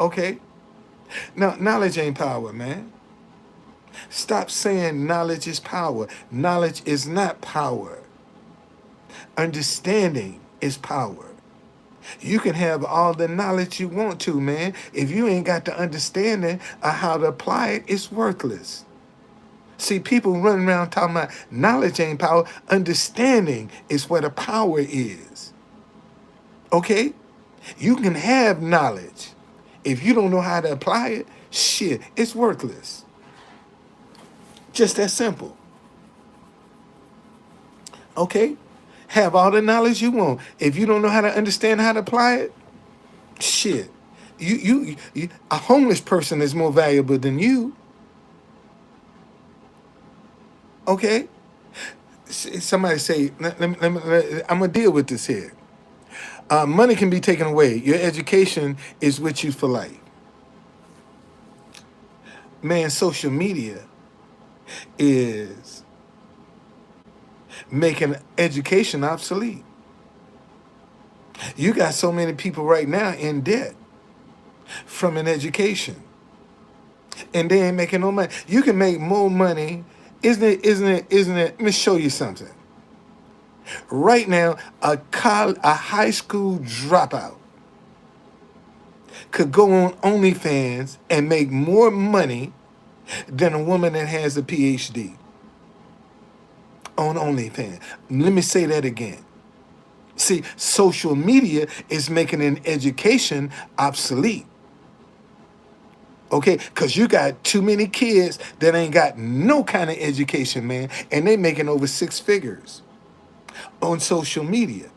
Okay? Now, knowledge ain't power, man. Stop saying knowledge is power. Knowledge is not power. Understanding is power. You can have all the knowledge you want to, man. If you ain't got the understanding of how to apply it, it's worthless. See, people running around talking about knowledge ain't power. Understanding is where the power is. Okay? You can have knowledge. If you don't know how to apply it, shit, it's worthless. Just that simple. Okay? Have all the knowledge you want. If you don't know how to understand how to apply it, shit. You a homeless person is more valuable than you. Okay? Somebody say, I'm going to deal with this here. Money can be taken away. Your education is with you for life. Man, social media is making education obsolete. You got so many people right now in debt from an education, and they ain't making no money. You can make more money, isn't it? Let me show you something. Right now, a high school dropout could go on OnlyFans and make more money than a woman that has a PhD on OnlyFans. Let me say that again. See, social media is making an education obsolete. Okay, because you got too many kids that ain't got no kind of education, man, and they making over 6 figures on social media.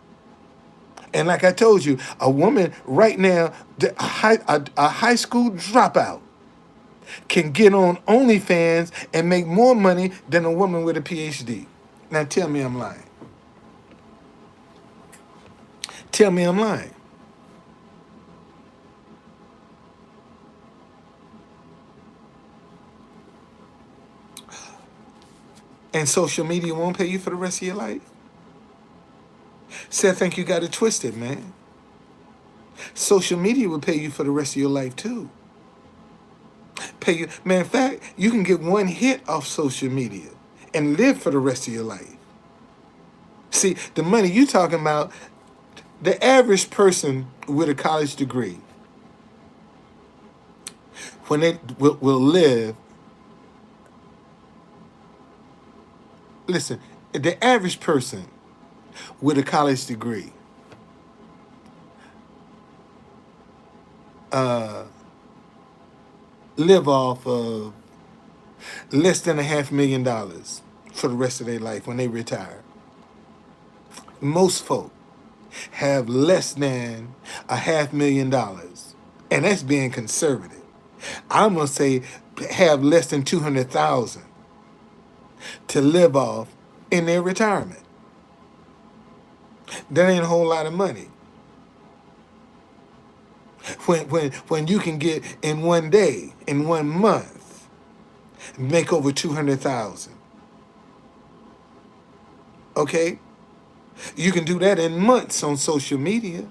And like I told you, a woman right now, a high school dropout, can get on OnlyFans and make more money than a woman with a PhD. Now tell me I'm lying. Tell me I'm lying. And social media won't pay you for the rest of your life? See, I think you got it twisted, man. Social media will pay you for the rest of your life too. Pay you, man. In fact, you can get one hit off social media and live for the rest of your life. See, the money you talking about, the average person with a college degree, when they will live, listen, the average person with a college degree live off of less than $500,000 for the rest of their life when they retire. Most folk have less than $500,000, and that's being conservative. I'm gonna say have less than 200,000 to live off in their retirement. That ain't a whole lot of money. When you can get in one day, in 1 month, make over 200,000. Okay? You can do that in months on social media.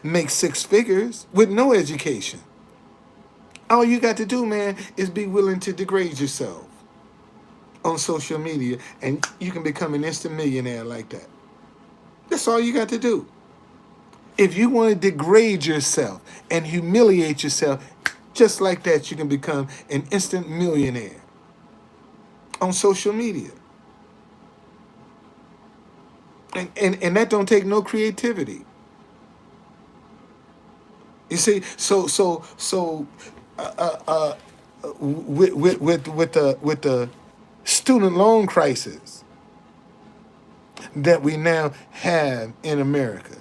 Make 6 figures with no education. All you got to do, man, is be willing to degrade yourself on social media, and you can become an instant millionaire like that. That's all you got to do. If you want to degrade yourself and humiliate yourself, just like that, you can become an instant millionaire on social media. And that don't take no creativity. You see, so with the student loan crisis that we now have in America.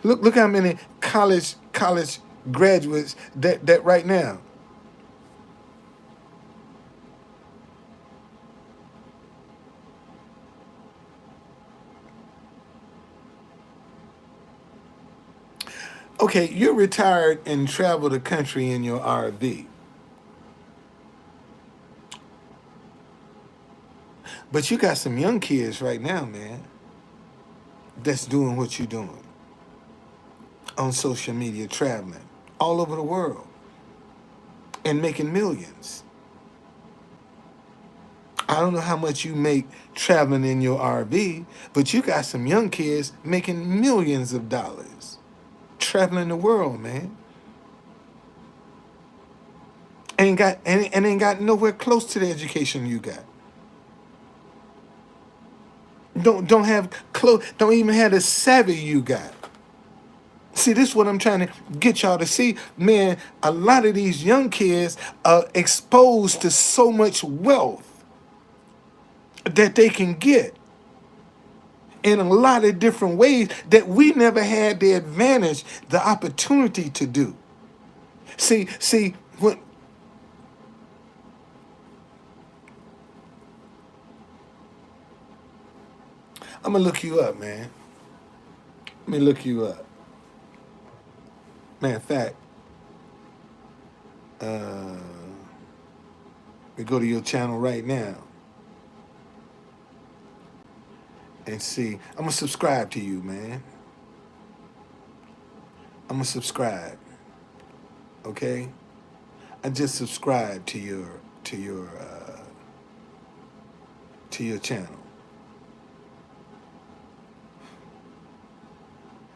Look how many college graduates that right now. Okay, you're retired and travel the country in your RV, but you got some young kids right now, man, that's doing what you're doing on social media, traveling all over the world and making millions. I don't know how much you make traveling in your RV, but you got some young kids making millions of dollars traveling the world, man. Ain't got nowhere close to the education you got. Don't have close. Don't even have the savvy you got. See, this is what I'm trying to get y'all to see, man. A lot of these young kids are exposed to so much wealth that they can get in a lot of different ways that we never had the advantage, the opportunity to do. See, when I'm gonna look you up, man. Let me look you up. Matter of fact, uh, we go to your channel right now and see. I'm gonna subscribe to you, man. I'm gonna subscribe. Okay, I just subscribed to your to your channel.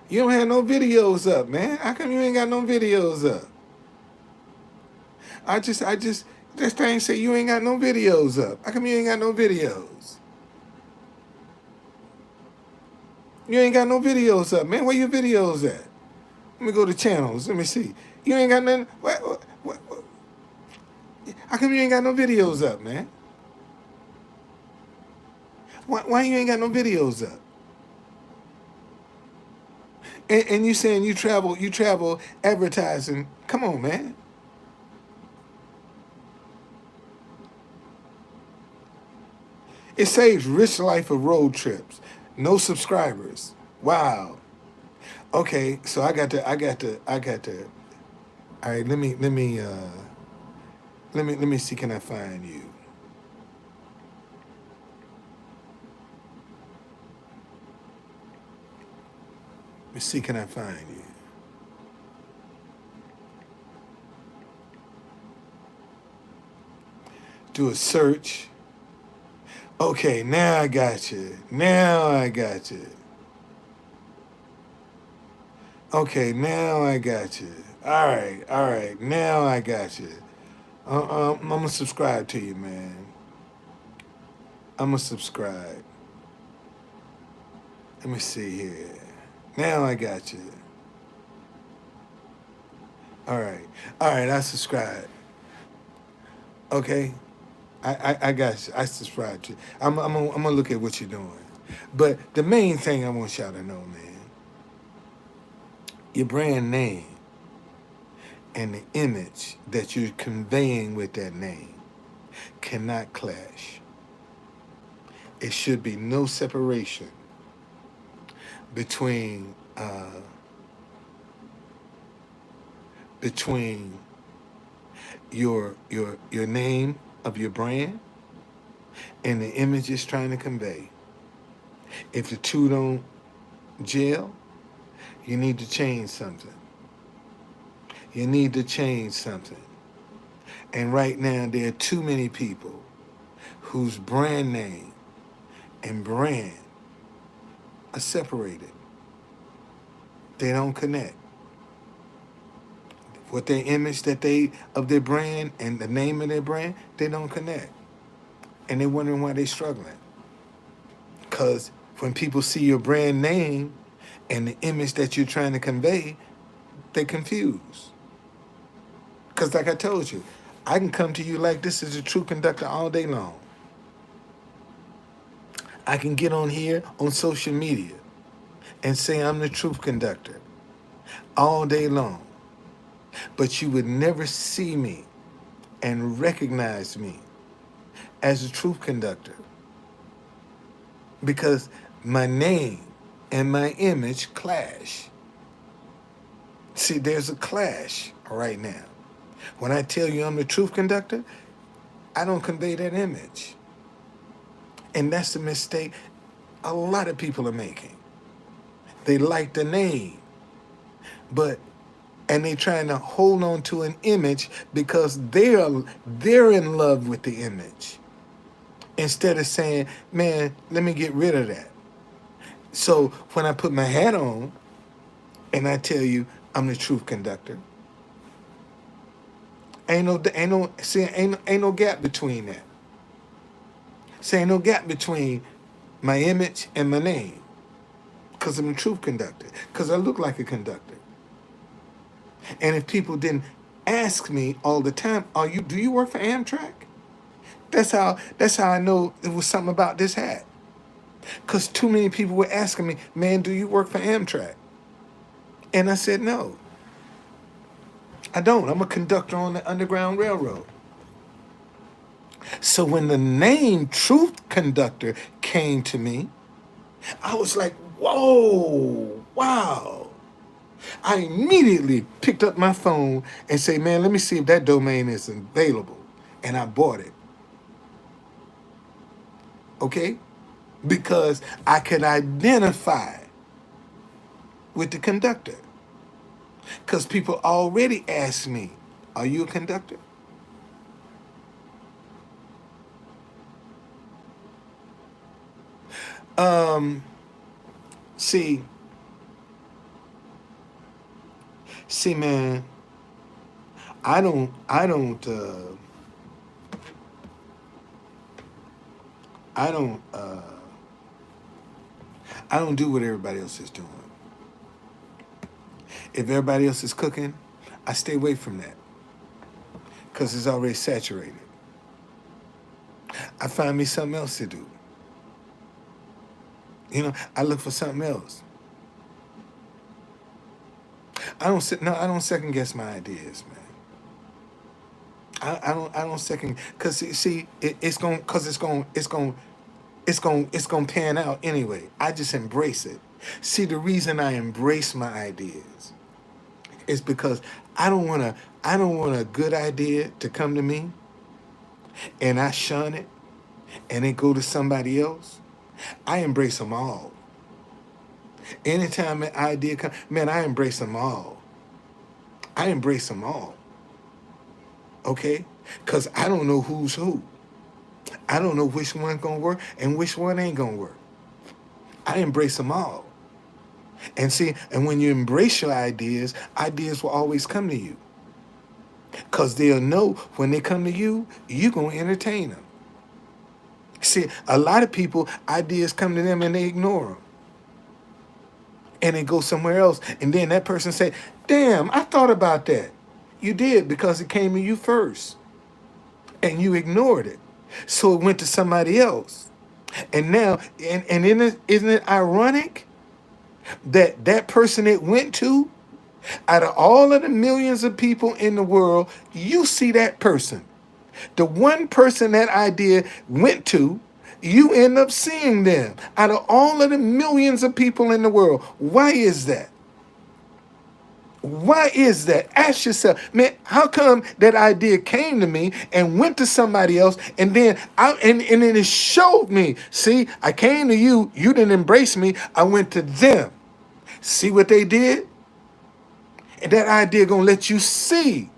You don't have no videos up, man. How come you ain't got no videos up? I just this thing say you ain't got no videos up. How come you ain't got no videos? You ain't got no videos up, man. Where your videos at? Let me go to channels. Let me see. You ain't got nothing. What? How come you ain't got no videos up, man? Why you ain't got no videos up? And you saying you travel advertising. Come on, man. It saves rich life of road trips. No subscribers. Wow. Okay, so I got to. All right, let me see. Can I find you? Let me see. Can I find you? Do a search. Okay, now I got you. Now I got you. Okay, now I got you. All right. Now I got you. I'm gonna subscribe to you, man. I'm gonna subscribe. Let me see here. Now I got you. All right. I subscribe. Okay, I got you. I subscribe to you. I'm gonna look at what you're doing. But the main thing I want y'all to know, man, your brand name and the image that you're conveying with that name cannot clash. It should be no separation between between your name of your brand and the image it's trying to convey. If the two don't gel, you need to change something. You need to change something. And right now, there are too many people whose brand name and brand are separated. They don't connect. With their image of their brand and the name of their brand, they don't connect. And they're wondering why they're struggling. Because when people see your brand name and the image that you're trying to convey, they're confused. Because like I told you, I can come to you like this is a true conductor all day long. I can get on here on social media and say I'm the truth conductor all day long. But you would never see me and recognize me as a truth conductor because my name and my image clash. See, there's a clash right now. When I tell you I'm the truth conductor, I don't convey that image. And that's the mistake a lot of people are making. They like the name, but and they trying to hold on to an image because they're in love with the image. Instead of saying, man, let me get rid of that. So when I put my hat on and I tell you I'm the truth conductor, ain't no gap between that. See, ain't no gap between my image and my name. Because I'm a truth conductor. Because I look like a conductor. And if people didn't ask me all the time, do you work for Amtrak? That's how I know it was something about this hat. Because too many people were asking me, man, do you work for Amtrak? And I said, no, I don't. I'm a conductor on the Underground Railroad. So when the name Truth Conductor came to me, I was like, whoa, wow. I immediately picked up my phone and say, man, let me see if that domain is available. And I bought it. Okay? Because I could identify with the conductor. Because people already asked me, are you a conductor? Um, see, man, I don't, I don't, uh, I don't, uh, I don't do what everybody else is doing. If everybody else is cooking, I stay away from that because it's already saturated. I find me something else to do. I look for something else. I don't second guess my ideas, man. I don't second, cause see, it's gonna pan out anyway. I just embrace it. See, the reason I embrace my ideas is because I don't want a good idea to come to me and I shun it and it go to somebody else. I embrace them all. Anytime an idea comes, man, I embrace them all. I embrace them all. Okay? Because I don't know who's who. I don't know which one gonna work and which one ain't gonna work. I embrace them all. And see, and when you embrace your ideas, ideas will always come to you. Because they'll know when they come to you, you're gonna entertain them. See, a lot of people, ideas come to them and they ignore them. And they go somewhere else. And then that person say, damn, I thought about that. You did because it came to you first. And you ignored it. So it went to somebody else. And now, and isn't it ironic that that person it went to, out of all of the millions of people in the world, you see that person. The one person that idea went to, you end up seeing them out of all of the millions of people in the world. Why is that? Why is that? Ask yourself, man, how come that idea came to me and went to somebody else and then and then it showed me, see, I came to you, you didn't embrace me, I went to them. See what they did? And that idea gonna let you see.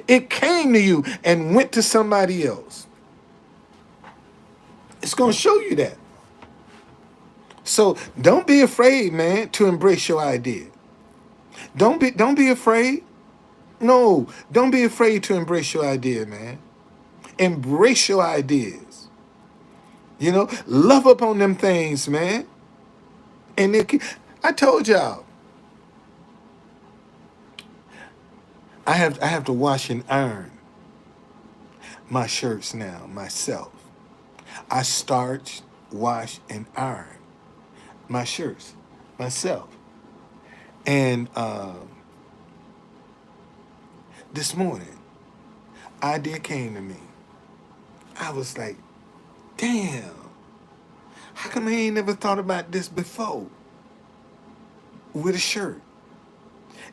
It came to you and went to somebody else. It's gonna show you that. So don't be afraid, man, to embrace your idea. Don't be afraid. No, don't be afraid to embrace your idea, man. Embrace your ideas. Love up on them things, man. And I told y'all, I have to wash and iron my shirts now myself. I starch, wash, and iron my shirts myself. And this morning, idea came to me. I was like, damn, how come I ain't never thought about this before with a shirt?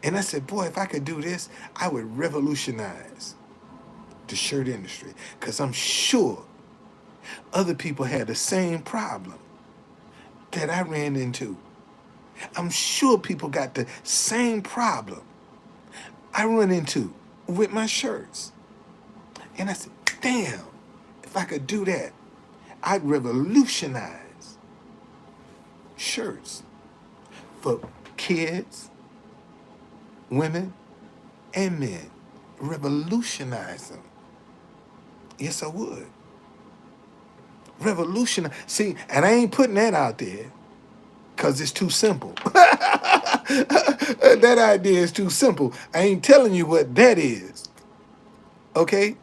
And I said, boy, if I could do this, I would revolutionize the shirt industry. Because I'm sure other people had the same problem that I ran into. I'm sure people got the same problem I run into with my shirts. And I said, damn, if I could do that, I'd revolutionize shirts for kids, women, and men. Revolutionize them. Yes, I would. Revolutionize. See, and I ain't putting that out there because it's too simple. That idea is too simple. I ain't telling you what that is. Okay?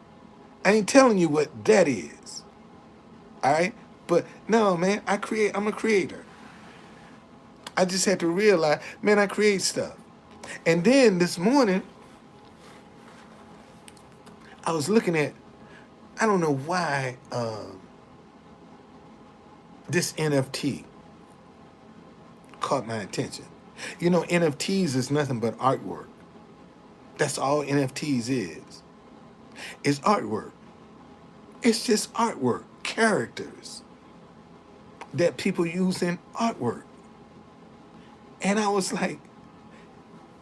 I ain't telling you what that is. All right? But no, man, I'm a creator. I just had to realize, man, I create stuff. And then this morning, I was looking at, I don't know why, this NFT caught my attention. You know, NFTs is nothing but artwork. That's all NFTs is. It's artwork. It's just artwork, characters that people use in artwork. And I was like,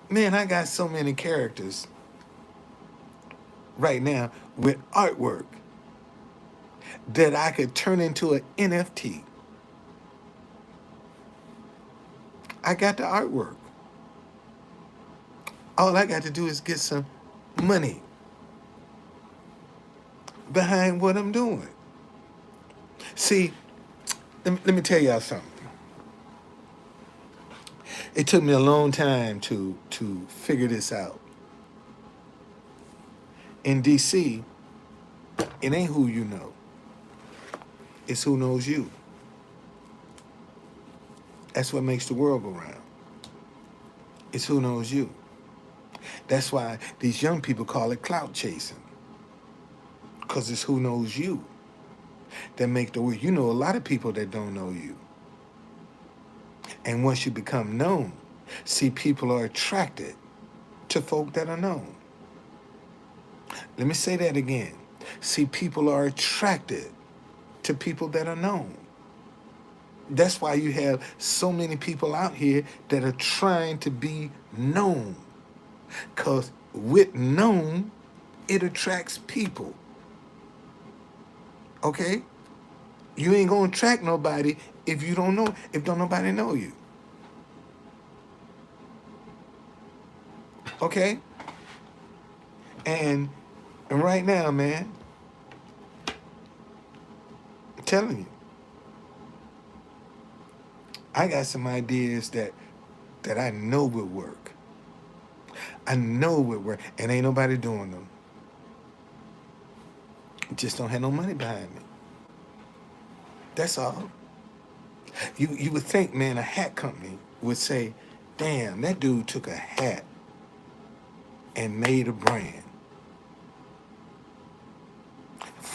man, I got so many characters right now with artwork that I could turn into an NFT. I got the artwork. All I got to do is get some money behind what I'm doing. See, let me tell y'all something. It took me a long time to figure this out. In DC, it ain't who you know. It's who knows you. That's what makes the world go round. It's who knows you. That's why these young people call it clout chasing. Because it's who knows you that make the world. You know a lot of people that don't know you. And once you become known, see, people are attracted to folk that are known. Let me say that again. See, people are attracted to people that are known. That's why you have so many people out here that are trying to be known. Because with known, it attracts people. Okay? You ain't gonna attract nobody if you don't know, if don't nobody know you. Okay? And right now, man, I'm telling you, I got some ideas that I know will work. I know will work, and ain't nobody doing them. Just don't have no money behind me. That's all. You would think, man, a hat company would say, damn, that dude took a hat and made a brand.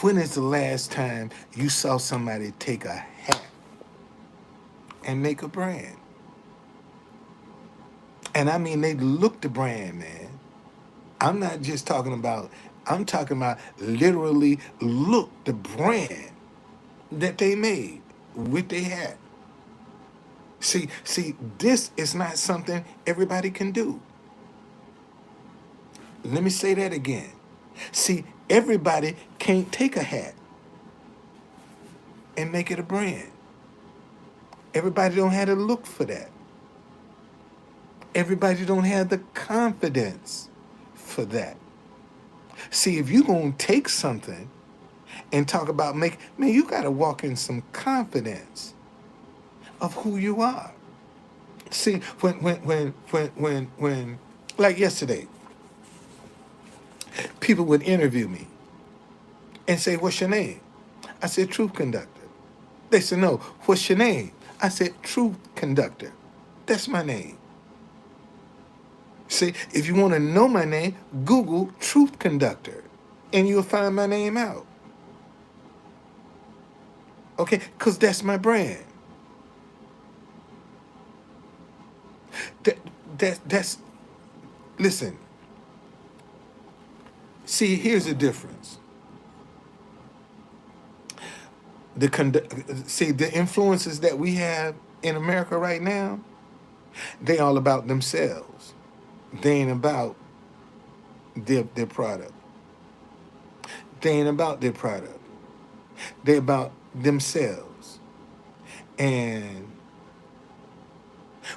When is the last time you saw somebody take a hat and make a brand? And I mean, they look the brand, man. I'm not just talking about, I'm talking about literally look the brand that they made with their hat. See, this is not something everybody can do. Let me say that again. See, everybody can't take a hat and make it a brand. Everybody don't have the look for that. Everybody don't have the confidence for that. See, if you're going to take something and talk about man, you got to walk in some confidence of who you are. See, when like yesterday, people would interview me and say, what's your name? I said, Truth Conductor. They said, no, what's your name? I said, Truth Conductor. That's my name. See, if you want to know my name, Google Truth Conductor, and you'll find my name out. Okay, because that's my brand. That, that's, listen, see, here's the difference. See, the influences that we have in America right now, they all about themselves. They ain't about their product. They ain't about their product. They're about themselves. And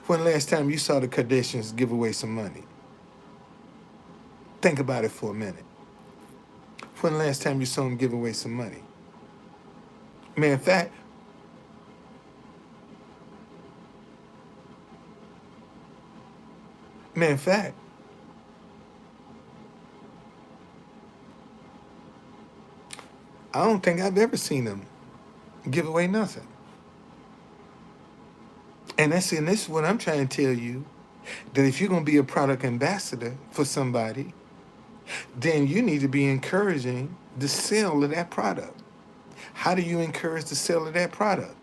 when last time you saw the Kardashians give away some money? Think about it for a minute. When last time you saw them give away some money? Matter of fact, I don't think I've ever seen them give away nothing. And this is what I'm trying to tell you, that if you're going to be a product ambassador for somebody, then you need to be encouraging the sale of that product. How do you encourage the sale of that product?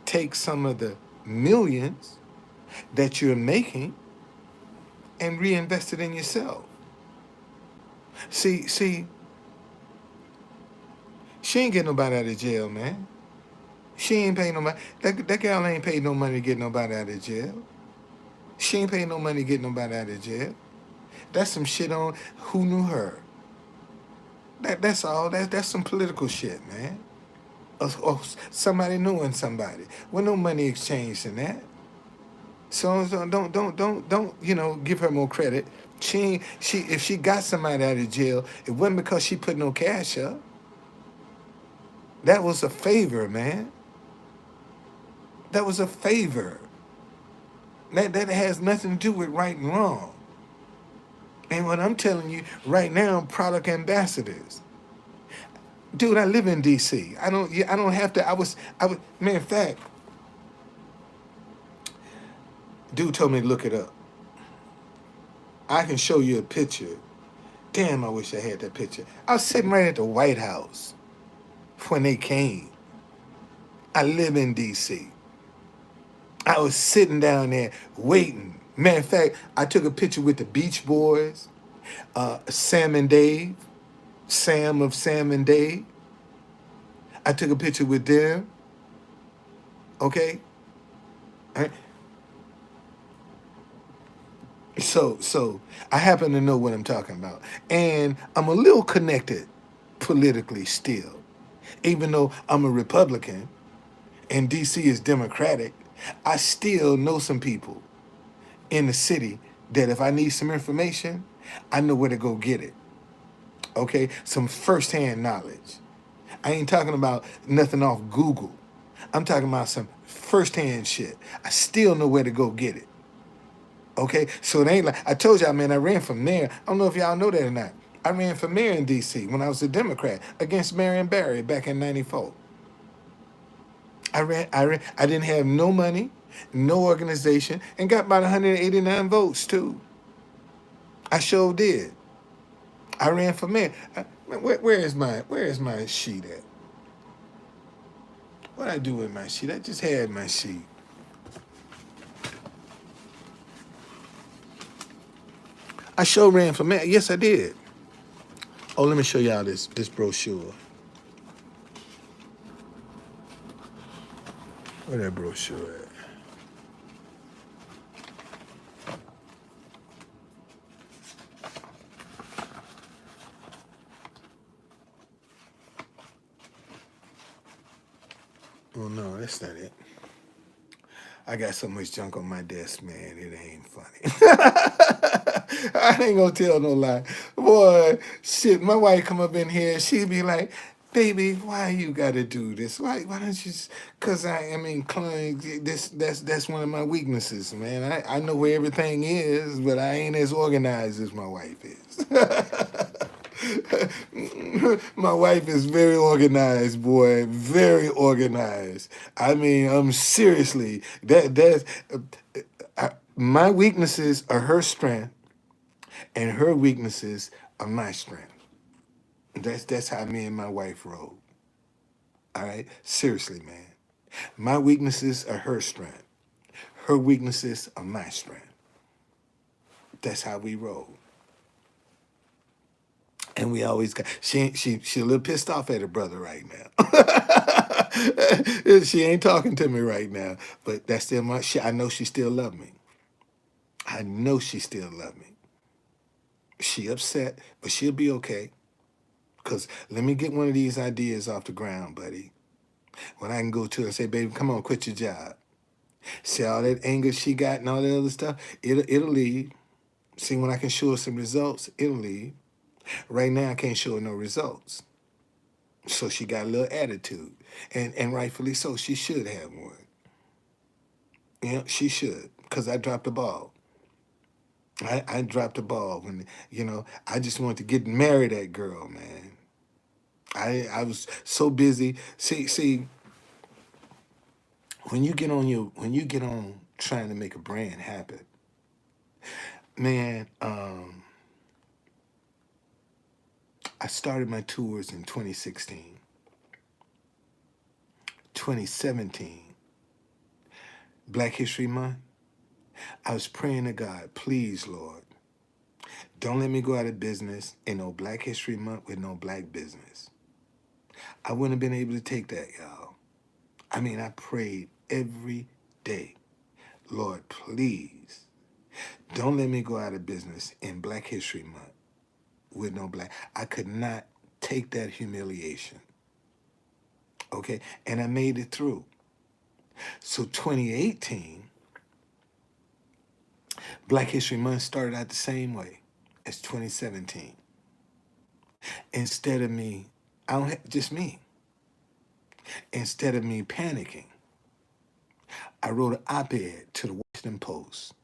Take some of the millions that you're making and reinvest it in yourself. See, she ain't getting nobody out of jail, man. She ain't paying nobody. That girl ain't paid no money to get nobody out of jail. She ain't paying no money to get nobody out of jail. That's some shit on who knew her. That's all. That's some political shit, man. Or somebody knowing somebody. Well, no money exchanged in that. So don't give her more credit. If she got somebody out of jail, it wasn't because she put no cash up. That was a favor, man. That was a favor. That has nothing to do with right and wrong. And what I'm telling you right now, product ambassadors. Dude, I live in DC. I don't have to. I was man, in fact, dude told me to look it up. I can show you a picture. Damn, I wish I had that picture. I was sitting right at the White House when they came. I live in DC. I was sitting down there waiting. Matter of fact, I took a picture with the Beach Boys, Sam and Dave, Sam of Sam and Dave. I took a picture with them. Okay? All right? So I happen to know what I'm talking about. And I'm a little connected politically still. Even though I'm a Republican and DC is Democratic, I still know some people in the city that if I need some information, I know where to go get it. Okay? Some firsthand knowledge. I ain't talking about nothing off Google. I'm talking about some firsthand shit. I still know where to go get it. Okay? So it ain't like, I told y'all, man, I ran for mayor. I don't know if y'all know that or not. I ran for mayor in D.C. when I was a Democrat against Marion Barry back in 94. I didn't have no money, no organization, and got about 189 votes too. I sure did. I ran for mayor. Where is my sheet at? What I do with my sheet? I just had my sheet. I sure ran for mayor. Yes, I did. Oh, let me show y'all this brochure. Where that brochure at? Oh no, that's not it. I got so much junk on my desk, man. It ain't funny. I ain't gonna tell no lie. Boy, shit, my wife come up in here, she be like, baby, why you gotta do this? Why don't you just, cause I am inclined, that's one of my weaknesses, man. I know where everything is, but I ain't as organized as my wife is. My wife is very organized, boy. Very organized. I mean, seriously. That's my weaknesses are her strength, and her weaknesses are my strength. That's how me and my wife roll. All right, seriously, man. My weaknesses are her strength. Her weaknesses are my strength. That's how we roll. And we always got she a little pissed off at her brother right now. She ain't talking to me right now, but that's still my. I know she still love me. I know she still love me. She upset, but she'll be okay. Cause let me get one of these ideas off the ground, buddy. When I can go to her and say, "Baby, come on, quit your job." See all that anger she got and all that other stuff. It'll leave. See when I can show her some results, it'll leave. Right now, I can't show her no results. So she got a little attitude. And rightfully so, she should have one. You know, she should. Because I dropped the ball. I dropped the ball when, I just wanted to get married that girl, man. I was so busy. See, when you get on trying to make a brand happen, man, I started my tours in 2016. 2017, Black History Month, I was praying to God, please, Lord, don't let me go out of business in no Black History Month with no black business. I wouldn't have been able to take that, y'all. I mean, I prayed every day, Lord, please, don't let me go out of business in Black History Month with no black. I could not take that humiliation. Okay, and I made it through. So 2018, Black History Month started out the same way as 2017. Instead of me, just me. Instead of me panicking, I wrote an op-ed to the Washington Post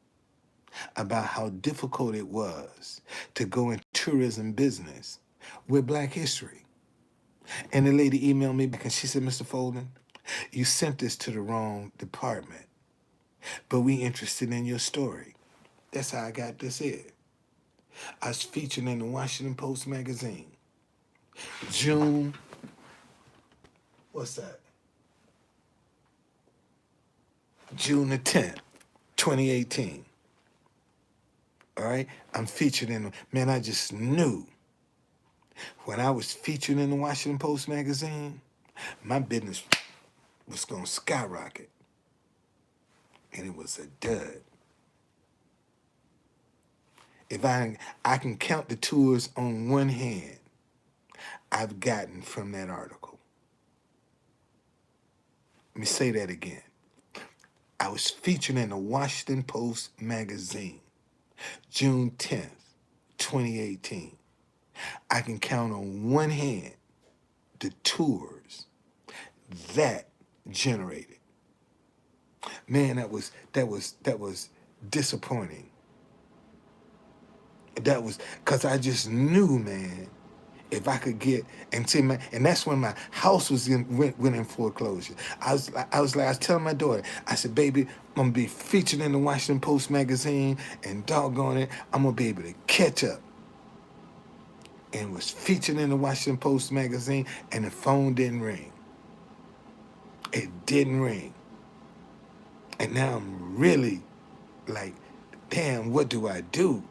about how difficult it was to go in tourism business with Black history. And the lady emailed me back and she said, Mr. Folden, you sent this to the wrong department, but we interested in your story. That's how I got this in. I was featured in the Washington Post magazine. June, what's that? June the 10th, 2018. All right? I'm featured in, man, I just knew when I was featured in the Washington Post magazine, my business was going to skyrocket. And it was a dud. If I can count the tours on one hand I've gotten from that article. Let me say that again. I was featured in the Washington Post magazine, June 10th, 2018. I can count on one hand the tours that generated. Man, that was disappointing. That was because I just knew, man, if I could get and see and that's when my house went in foreclosure. I was telling my daughter, I said, baby, I'm gonna be featured in the Washington Post magazine, and doggone it, I'm gonna be able to catch up. And was featured in the Washington Post magazine, and the phone didn't ring. It didn't ring. And now I'm really like, damn, what do I do?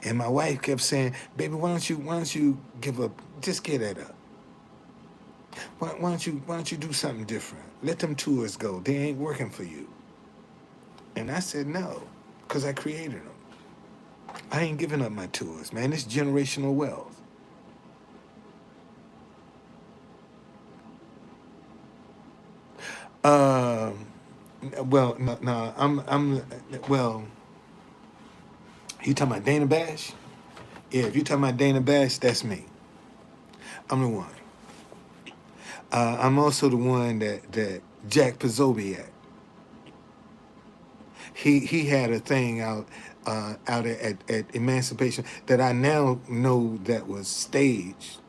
And my wife kept saying, baby, why don't you give up, just get it up. Why don't you do something different? Let them tours go. They ain't working for you. And I said no, because I created them. I ain't giving up my tours, man. It's generational wealth. Well, no, well, you talking about Dana Bash? Yeah, if you talking about Dana Bash, that's me. I'm the one. I'm also the one that Jack Posobiec. He had a thing out out at Emancipation that I now know that was staged.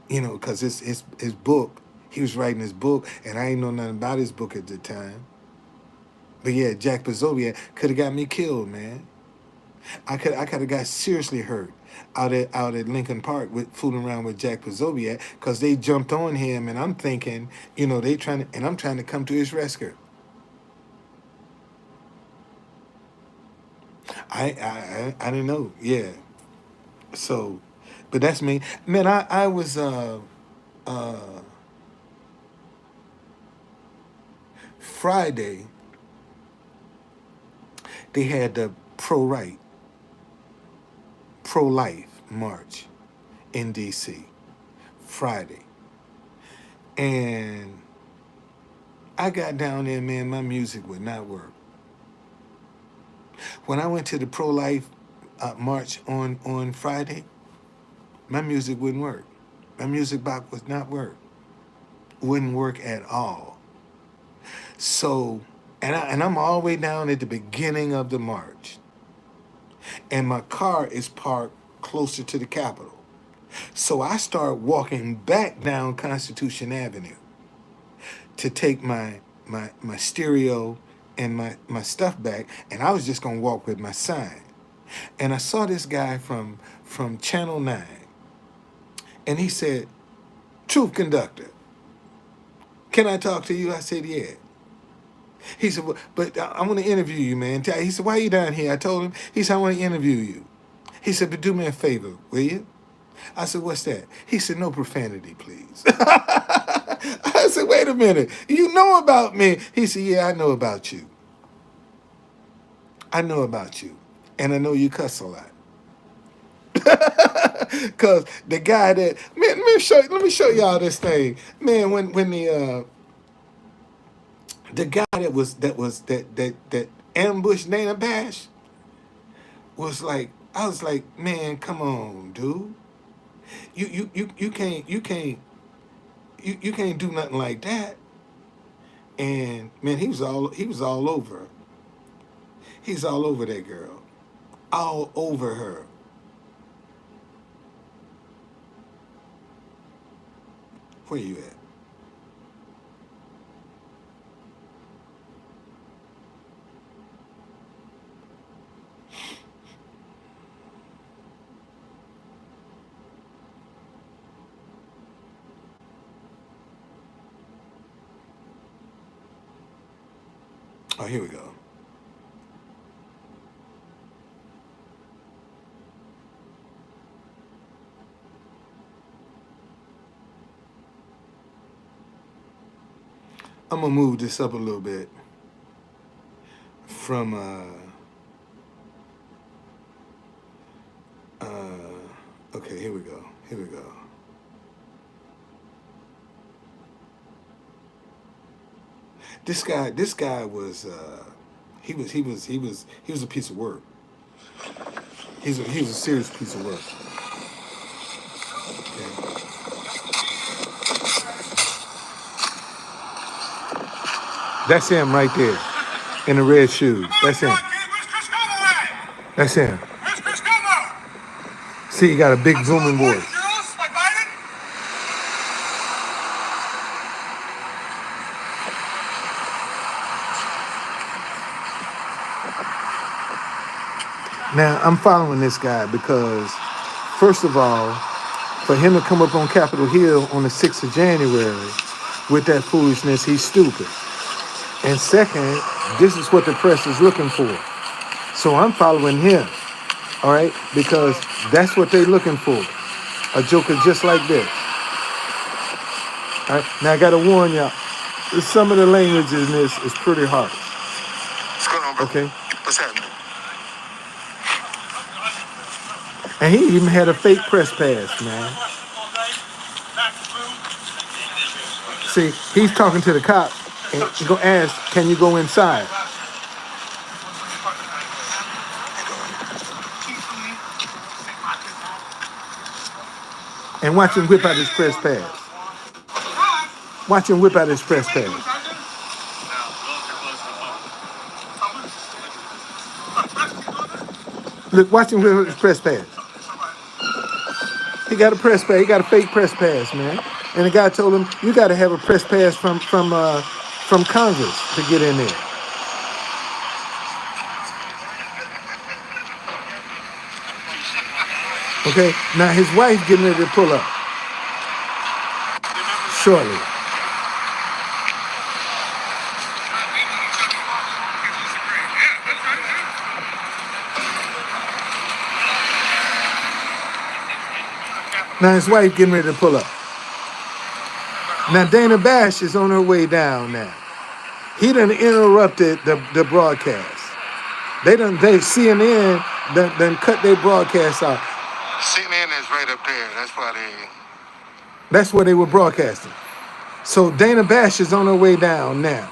You know, because his book, he was writing his book, and I ain't know nothing about his book at the time. But yeah, Jack Posobiec could have got me killed, man. I could have got seriously hurt out at Lincoln Park with fooling around with Jack Posobiec because they jumped on him, and I'm thinking, you know, and I'm trying to come to his rescue. I didn't know, yeah. So, but that's me, man. I was uh Friday. They had the pro life march in D.C. Friday, and I got down there, man. My music would not work. When I went to the pro life march on Friday, my music wouldn't work. My music box would not work. Wouldn't work at all. So, I'm all the way down at the beginning of the march, and my car is parked closer to the Capitol. So I start walking back down Constitution Avenue to take my stereo and my stuff back, and I was just gonna walk with my sign. And I saw this guy from Channel 9, and he said, "Truth Conductor, can I talk to you?" I said, "Yeah." He said, "Well, but I want to interview you, man." He said, "Why are you down here?" I told him. He said, "I want to interview you." He said, "But do me a favor, will you?" I said, "What's that?" He said, "No profanity, please." I said, "Wait a minute. You know about me?" He said, "Yeah, I know about you. I know about you. And I know you cuss a lot." Cause the guy that man, let me show y'all this thing. Man, when the guy that ambushed Nana Bash was like, I was like, "Man, come on, dude. You can't do nothing like that." And man, he was all over her. He's all over that girl. All over her. Where you at? Oh, here we go. I'm gonna move this up a little bit from okay, here we go. Here we go. This guy was he was a piece of work. He was a serious piece of work. Okay. That's him right there in the red shoes. That's him. That's him. See, he got a big booming voice. Now I'm following this guy because, first of all, for him to come up on Capitol Hill on the 6th of January with that foolishness, he's stupid. And second, this is what the press is looking for. So I'm following him, all right? Because that's what they're looking for. A joker just like this. All right? Now I gotta warn y'all, some of the language in this is pretty harsh. What's going on, bro? Okay? What's happening? And he even had a fake press pass, man. See, he's talking to the cop and he gonna ask, "Can you go inside?" And watch him whip out his press pass. Watch him whip out his press pass. Look, watch him with his press pass. He got a press pass. He got a fake press pass, man. And the guy told him, "You got to have a press pass from Congress to get in there." Okay. Now his wife getting ready to pull up shortly. Now his wife getting ready to pull up. Now Dana Bash is on her way down now. He done interrupted the broadcast. CNN done cut their broadcast off. CNN is right up there. That's where they were broadcasting. So Dana Bash is on her way down now.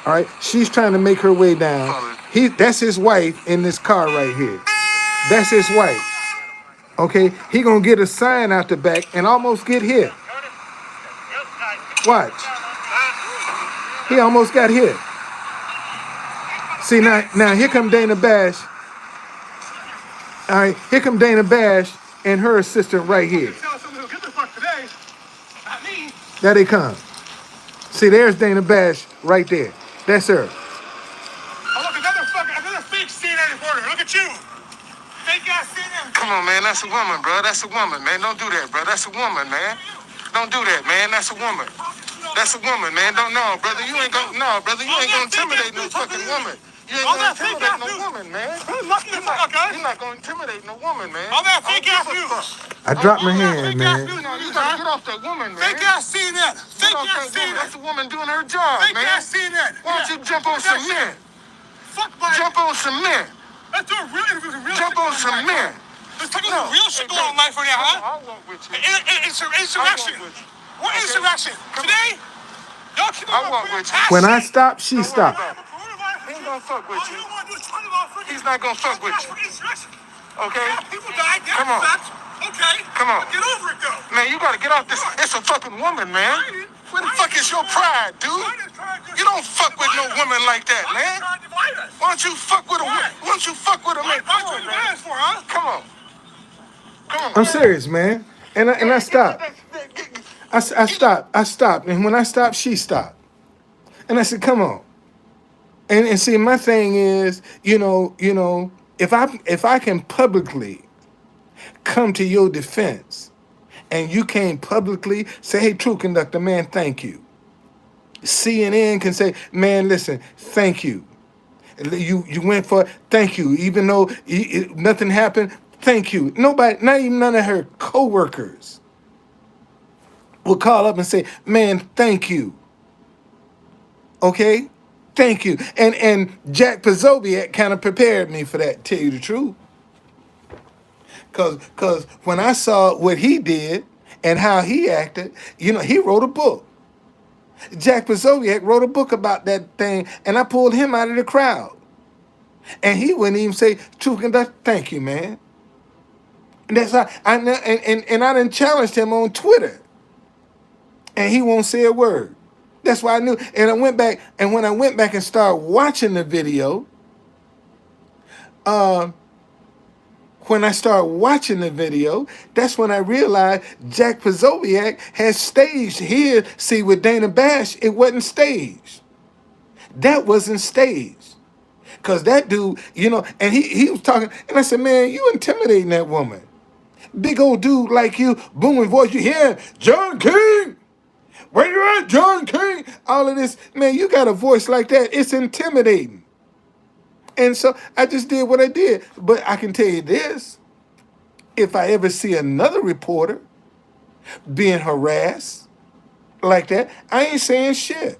All right. She's trying to make her way down. That's his wife in this car right here. That's his wife. Okay. He gonna get a sign out the back and almost get hit. Watch. He almost got hit. See now here come Dana Bash. All right, here come Dana Bash and her assistant right here. There they come. See, there's Dana Bash right there. That's her. Oh, look, another fake CNN reporter. Look at you. Fake ass CNN. Come on, man. That's a woman, bro. That's a woman, man. Don't do that, bro. That's a woman, man. Don't do that, man. That's a woman. That's a woman, man. Don't know, brother. You ain't gonna intimidate no fucking woman. You ain't gonna intimidate no woman, man. You're not gonna intimidate no woman, man. All that fake ass news. I dropped my hand, man. You gotta get off that woman, man. Fake ass CNN. Fake ass CNN. That's a woman doing her job, man. Fake ass CNN. Why don't you jump on some men? Jump on some men. Let's do a real interview. Jump on some men. Let's talk about real shit going on in life right now, huh? I'll walk with you. Insurrection. What insurrection? Today? Y'all keep on walk with you. When I stop, she stopped. He ain't gonna fuck with you. He's not gonna fuck with you. Okay? People died. Come on. Okay. Come on. Get over it, though. Man, you gotta get off this. It's a fucking woman, man. Where the fuck is your pride, dude? You don't fuck with no woman like that, man. Why don't you fuck with a woman? Why don't you fuck with a man? Come on, man. Come on. Come on. I'm serious, man. And I stopped. I stopped. And when I stopped, she stopped. And I said, come on. And see, my thing is, if I can publicly come to your defense and you can't publicly say, hey, True Conductor, man, thank you. CNN can say, man, listen, thank you. You went for, thank you. Even though nothing happened, thank you. Nobody, not even none of her coworkers will call up and say, man, thank you. Okay? Thank you. And Jack Posobiec kind of prepared me for that, tell you the truth. Because when I saw what he did and how he acted, he wrote a book. Jack Posobiec wrote a book about that thing, and I pulled him out of the crowd. And he wouldn't even say, True Conductor, thank you, man. And that's how I done challenged him on Twitter. And he won't say a word. That's why I knew. And I went back, and when I went back and started watching the video, when I started watching the video, that's when I realized Jack Posobiec had staged here. See, with Dana Bash, it wasn't staged. That wasn't staged. Because that dude, and he was talking, and I said, man, you intimidating that woman. Big old dude like you, booming voice, you hear, John King! Where you at, John King? All of this, man, you got a voice like that. It's intimidating. And so I just did what I did. But I can tell you this. If I ever see another reporter being harassed like that, I ain't saying shit.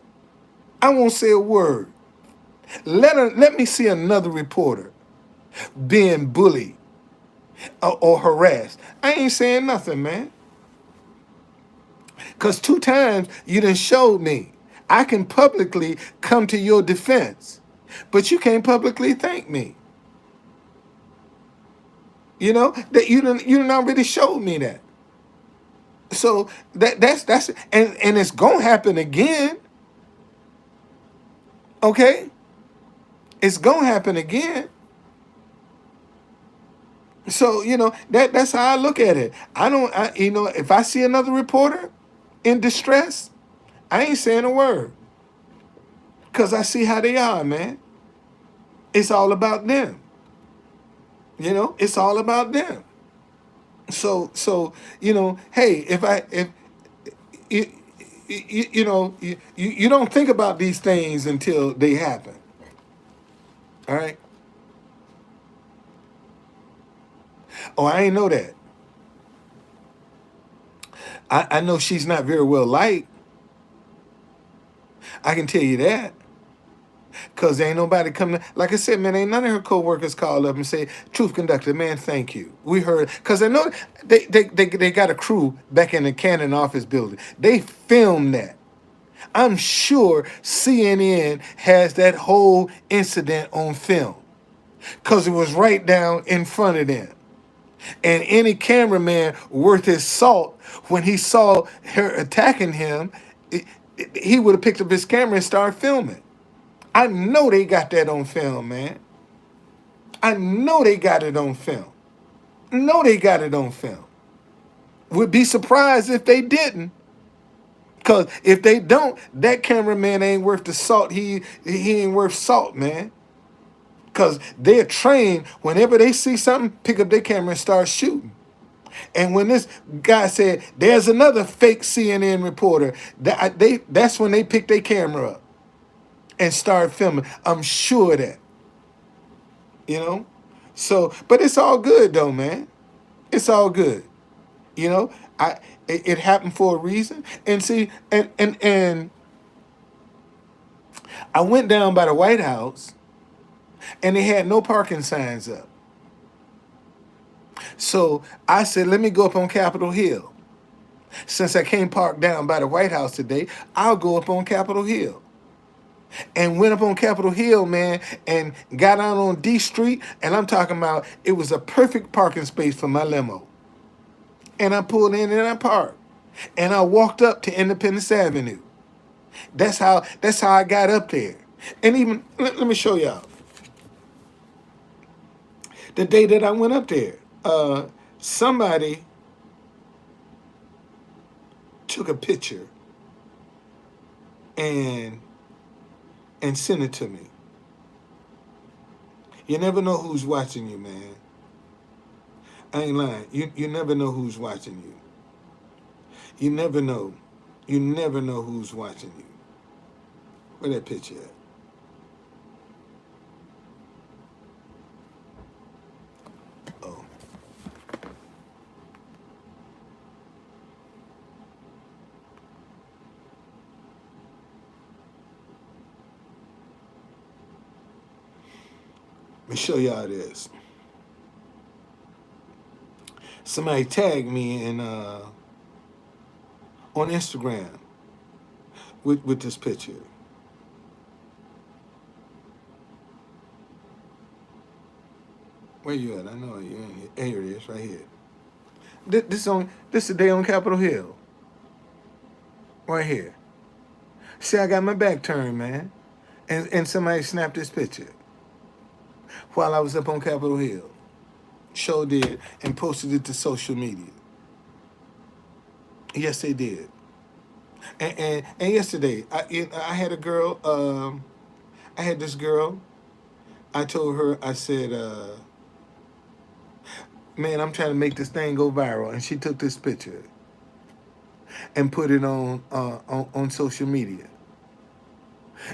I won't say a word. Let me see another reporter being bullied or harassed. I ain't saying nothing, man. Because 2 times you done showed me I can publicly come to your defense, but you can't publicly thank me. That you done already showed me that. So that's and it's gonna happen again. Okay? It's gonna happen again. So, that's how I look at it. I don't, if I see another reporter in distress, I ain't saying a word because I see how they are, man. It's all about them. It's all about them. So, hey, if you, you don't think about these things until they happen. All right. Oh, I ain't know that. I know she's not very well liked. I can tell you that. Cause ain't nobody coming. Like I said, man, ain't none of her coworkers call up and say, "Truth conductor, man, thank you. We heard." Cause I know they got a crew back in the Cannon office building. They filmed that. I'm sure CNN has that whole incident on film. Cause it was right down in front of them. And any cameraman worth his salt, when he saw her attacking him, he would have picked up his camera and started filming. I know they got that on film, man. I know they got it on film. Know they got it on film. Would be surprised if they didn't. Cause if they don't, that cameraman ain't worth the salt. He ain't worth salt, man. Cause they're trained whenever they see something, pick up their camera and start shooting. And when this guy said there's another fake CNN reporter, that's when they pick their camera up and start filming. I'm sure of that. You know? So, but it's all good though, man. It's all good. You know, it happened for a reason. And see, and I went down by the White House and they had no parking signs up. So I said, let me go up on Capitol Hill. Since I can't park down by the White House today, I'll go up on Capitol Hill. And went up on Capitol Hill, man, and got out on D Street. And I'm talking about it was a perfect parking space for my limo. And I pulled in and I parked. And I walked up to Independence Avenue. That's how I got up there. And even let me show y'all. The day that I went up there, somebody took a picture and sent it to me. You never know who's watching you, man. I ain't lying. You never know who's watching you. You never know. You never know who's watching you. Where that picture at? Oh. Let me show y'all this. Somebody tagged me in on Instagram with this picture. Where you at? I know you ain't here. Here it is, right here. This today on Capitol Hill. Right here. See, I got my back turned, man. And somebody snapped this picture while I was up on Capitol Hill. Sure did, and posted it to social media. Yes, they did. And yesterday, I had a girl. I had this girl. I told her, I said, "Man, I'm trying to make this thing go viral," and she took this picture and put it on social media.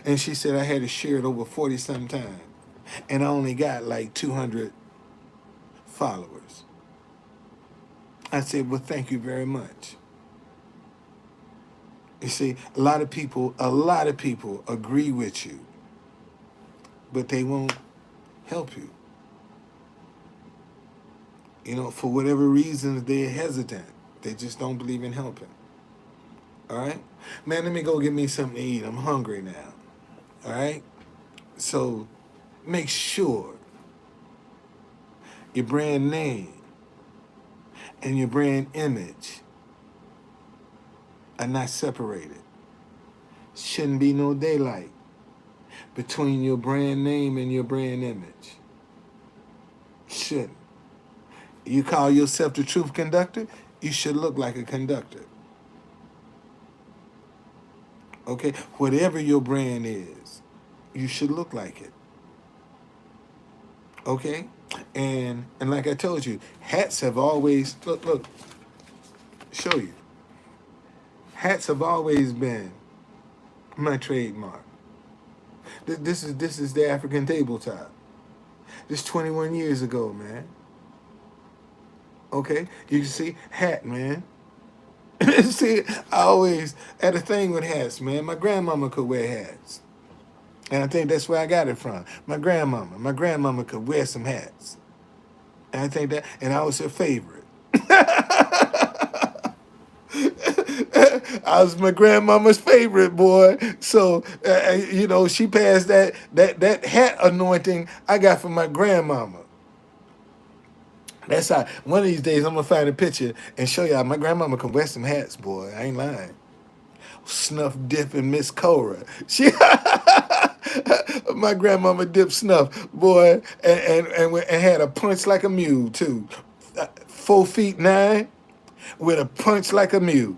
And she said I had to share it over 40 some times, and I only got like 200 followers. I said, "Well, thank you very much." You see, a lot of people agree with you, but they won't help you. For whatever reasons, they're hesitant. They just don't believe in helping. All right? Man, let me go get me something to eat. I'm hungry now. All right? So make sure your brand name and your brand image are not separated. Shouldn't be no daylight between your brand name and your brand image. Shouldn't. You call yourself the truth conductor, you should look like a conductor. Okay? Whatever your brand is, you should look like it. Okay? And like I told you, hats have always look, show you. Hats have always been my trademark. This is the African tabletop. This 21 years ago, man. Okay? You can see hat, man. See, I always had a thing with hats, man. My grandmama could wear hats. And I think that's where I got it from. My grandmama. My grandmama could wear some hats. And I think that, and I was her favorite. I was my grandmama's favorite, boy. So, she passed that hat anointing I got from my grandmama. That's how. One of these days, I'm gonna find a picture and show y'all. My grandmama can wear some hats, boy. I ain't lying. Snuff dipping Miss Cora. She, my grandmama dipped snuff, boy, and had a punch like a mule too. 4'9" with a punch like a mule.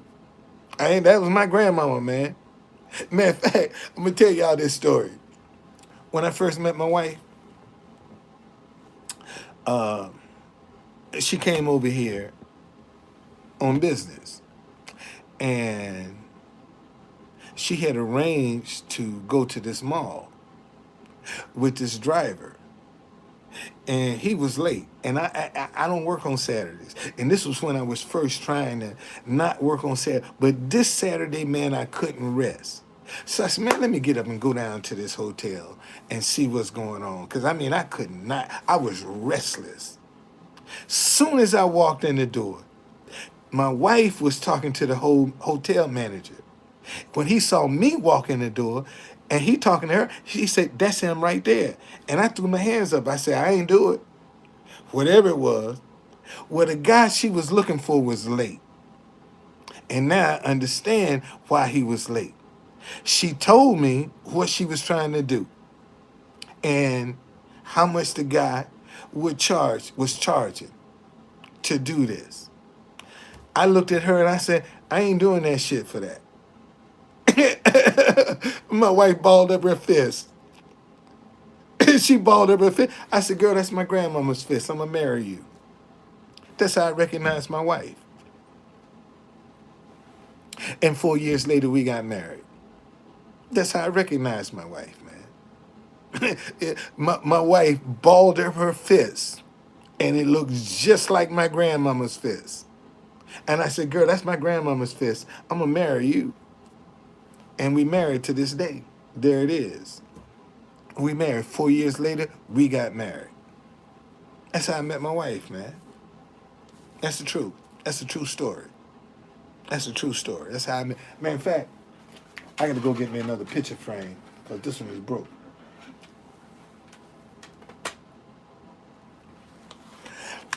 That was my grandmama, man. Man, in fact, I'm gonna tell y'all this story. When I first met my wife, uh, she came over here on business, and she had arranged to go to this mall with this driver, and he was late. And I don't work on Saturdays, and this was when I was first trying to not work on Saturday. But this Saturday, man, I couldn't rest. So I said, man, let me get up and go down to this hotel and see what's going on. Because, I could not. I was restless. Soon as I walked in the door, my wife was talking to the whole hotel manager. When he saw me walk in the door and he talking to her, he said, that's him right there. And I threw my hands up. I said, I ain't do it. Whatever it was. Well, the guy she was looking for was late. And now I understand why he was late. She told me what she was trying to do and how much the guy was charging to do this. I looked at her and I said, I ain't doing that shit for that. My wife balled up her fist. She balled up her fist. I said, girl, that's my grandmama's fist. I'm going to marry you. That's how I recognized my wife. And 4 years later, we got married. That's how I recognized my wife, man. my wife balled up her fist, and it looked just like my grandmama's fist. And I said, girl, that's my grandmama's fist. I'm going to marry you. And we married to this day. There it is. We married. 4 years later, we got married. That's how I met my wife, man. That's the truth. That's a true story. That's a true story. That's how I met. Man, in fact, I got to go get me another picture frame because this one is broke.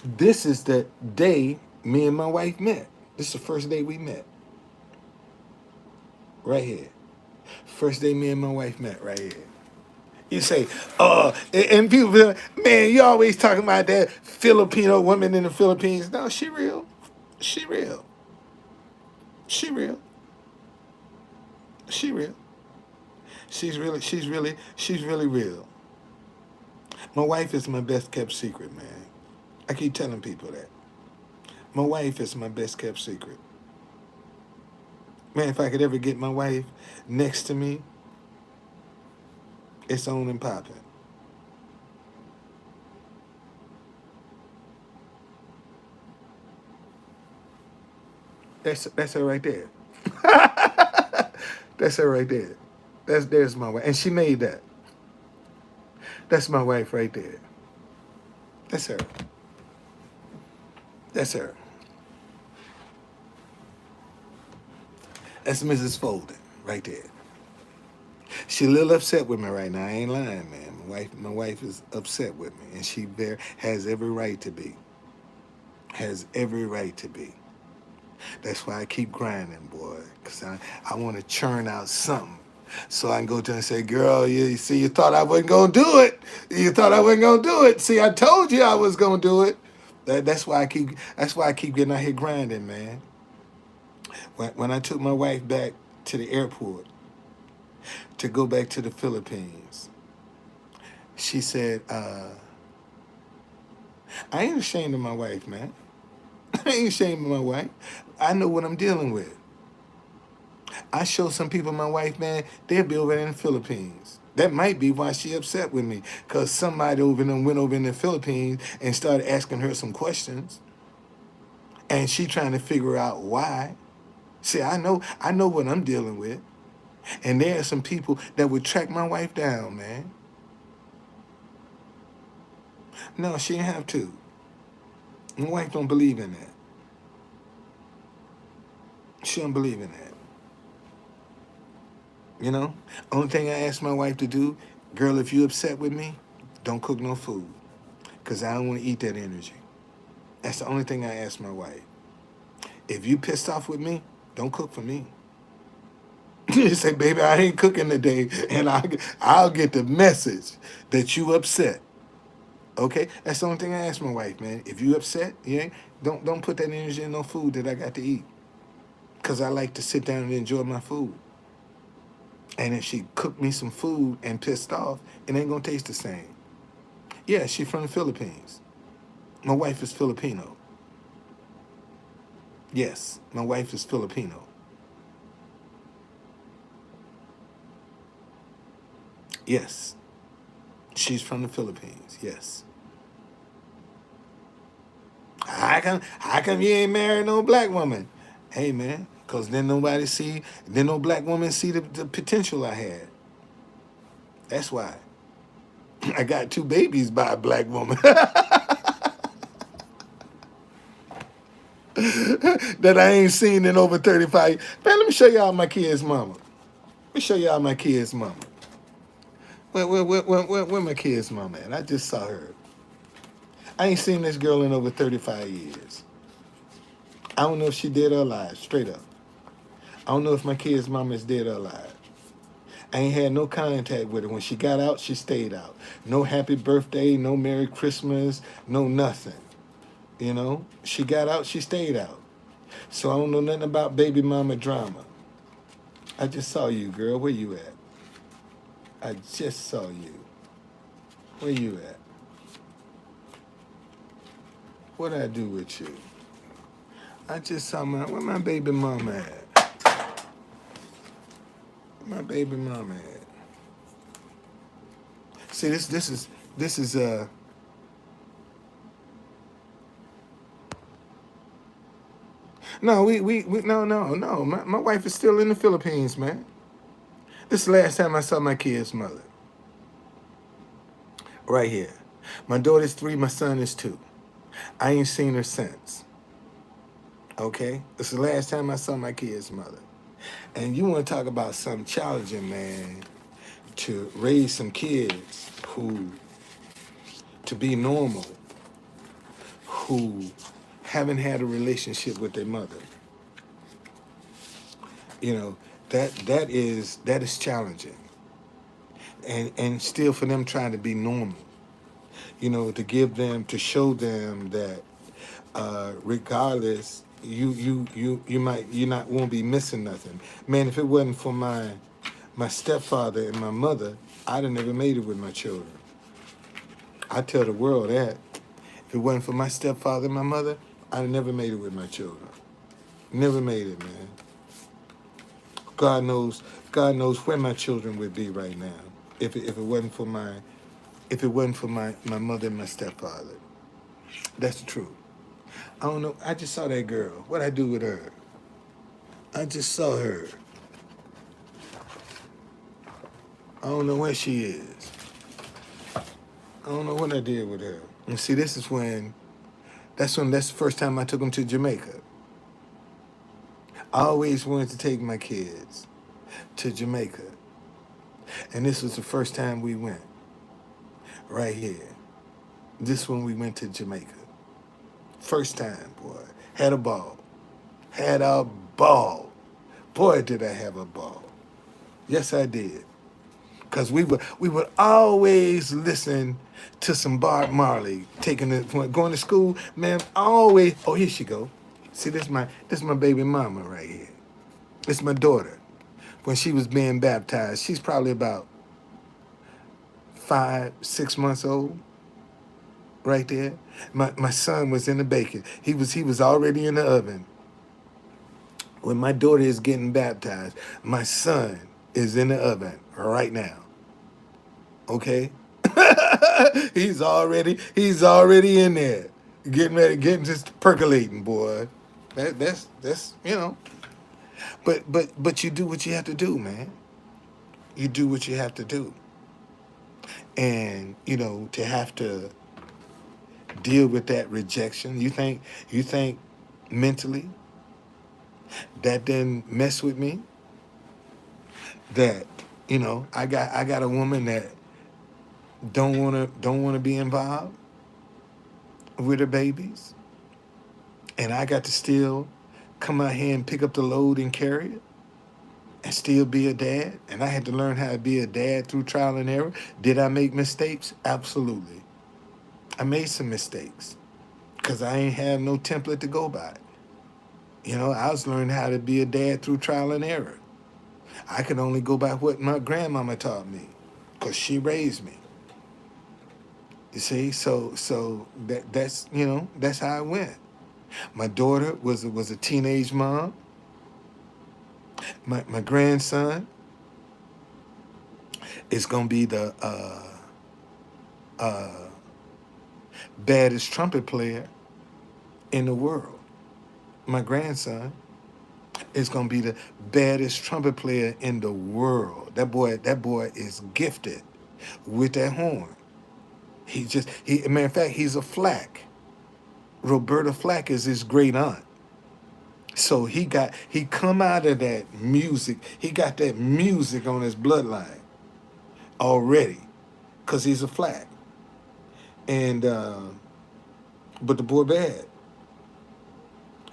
This is the day me and my wife met. This is the first day we met. Right here. First day me and my wife met right here. You say, and people be like, man, you always talking about that Filipino woman in the Philippines. No, she real. She real. She real. She real. She's really real. My wife is my best kept secret, man. I keep telling people that. My wife is my best kept secret. Man, if I could ever get my wife next to me, it's on and popping. That's her right there. That's her right there. There's my wife. And she made that. That's my wife right there. That's her. That's her. That's Mrs. Folden right there. She a little upset with me right now. I ain't lying, man. My wife is upset with me, and she has every right to be. Has every right to be. That's why I keep grinding, boy, because I want to churn out something. So I can go to her and say, girl, you see, you thought I wasn't going to do it. You thought I wasn't going to do it. See, I told you I was going to do it. That's why I keep getting out here grinding, man. When I took my wife back to the airport to go back to the Philippines, she said, I ain't ashamed of my wife, man. I ain't ashamed of my wife. I know what I'm dealing with. I show some people my wife, man, they'll be over there in the Philippines. That might be why she upset with me, because somebody over there went over in the Philippines and started asking her some questions, and she trying to figure out why. See, I know what I'm dealing with, and there are some people that would track my wife down, man. No, she didn't have to. My wife don't believe in that. She don't believe in that. You know? Only thing I ask my wife to do, girl, if you upset with me, don't cook no food. Because I don't want to eat that energy. That's the only thing I ask my wife. If you pissed off with me, don't cook for me. You say, baby, I ain't cooking today, and I'll get the message that you upset. Okay? That's the only thing I ask my wife, man. If you upset, don't put that energy in no food that I got to eat. Because I like to sit down and enjoy my food. And if she cooked me some food and pissed off, it ain't gonna taste the same. Yeah, she from the Philippines. My wife is Filipino. Yes, my wife is Filipino. Yes, she's from the Philippines. Yes. How come you ain't married no black woman? Hey man, cause then no black woman see the potential I had. That's why. I got 2 babies by a black woman that I ain't seen in over 35. Man, let me show y'all my kids' mama. Let me show y'all my kids' mama. Where my kids' mama at? I just saw her. I ain't seen this girl in over 35 years. I don't know if she dead or alive, straight up. I don't know if my kid's mama is dead or alive. I ain't had no contact with her. When she got out, she stayed out. No happy birthday, no Merry Christmas, no nothing. You know, she got out, she stayed out. So I don't know nothing about baby mama drama. I just saw you, girl. Where you at? I just saw you. Where you at? What'd I do with you? I just saw where my baby mama at? Where my baby mama at? See, this is no, we no. My wife is still in the Philippines, man. This is the last time I saw my kid's mother. Right here. My daughter's 3, my son is 2. I ain't seen her since. Okay? This is the last time I saw my kid's mother. And you want to talk about something challenging, man, to raise some kids to be normal, who haven't had a relationship with their mother. You know, that is challenging. And still for them trying to be normal. You know, to show them that regardless, you not won't be missing nothing. Man, if it wasn't for my stepfather and my mother, I'd have never made it with my children. I tell the world that. If it wasn't for my stepfather and my mother, I'd have never made it with my children. Never made it, man. God knows where my children would be right now if it wasn't for my mother and my stepfather. That's the truth. I don't know. I just saw that girl. What'd I do with her? I just saw her. I don't know where she is. I don't know what I did with her. And see, that's the first time I took them to Jamaica. I always wanted to take my kids to Jamaica. And this was the first time we went. Right here. This one we went to Jamaica. First time, boy. Had a ball. Had a ball. Boy, did I have a ball. Yes, I did. because we would always listen to some Bob Marley. Taking it going to school, man. Always. Oh, here she go. See, this my baby mama right here. It's my daughter. When she was being baptized, she's probably about 5, 6 months old, right there. My son was in the baking. He was already in the oven. When my daughter is getting baptized, my son is in the oven right now. Okay? he's already in there. Getting ready, getting just percolating, boy. That's But you do what you have to do, man. You do what you have to do. And, to have to deal with that rejection, you think mentally that didn't mess with me? That, I got a woman that don't wanna be involved with her babies, and I got to still come out here and pick up the load and carry it and still be a dad. And I had to learn how to be a dad through trial and error. Did I make mistakes? Absolutely. I made some mistakes because I ain't have no template to go by. I was learning how to be a dad through trial and error. I could only go by what my grandmama taught me because she raised me. You see, so that's how it went. My daughter was a teenage mom. My grandson is gonna be the uh, baddest trumpet player in the world. My grandson is gonna be the baddest trumpet player in the world. That boy is gifted with that horn. Matter of fact, he's a Flack. Roberta Flack is his great aunt. So he come out of that music. He got that music on his bloodline already, cause he's a Flack. And but the boy bad.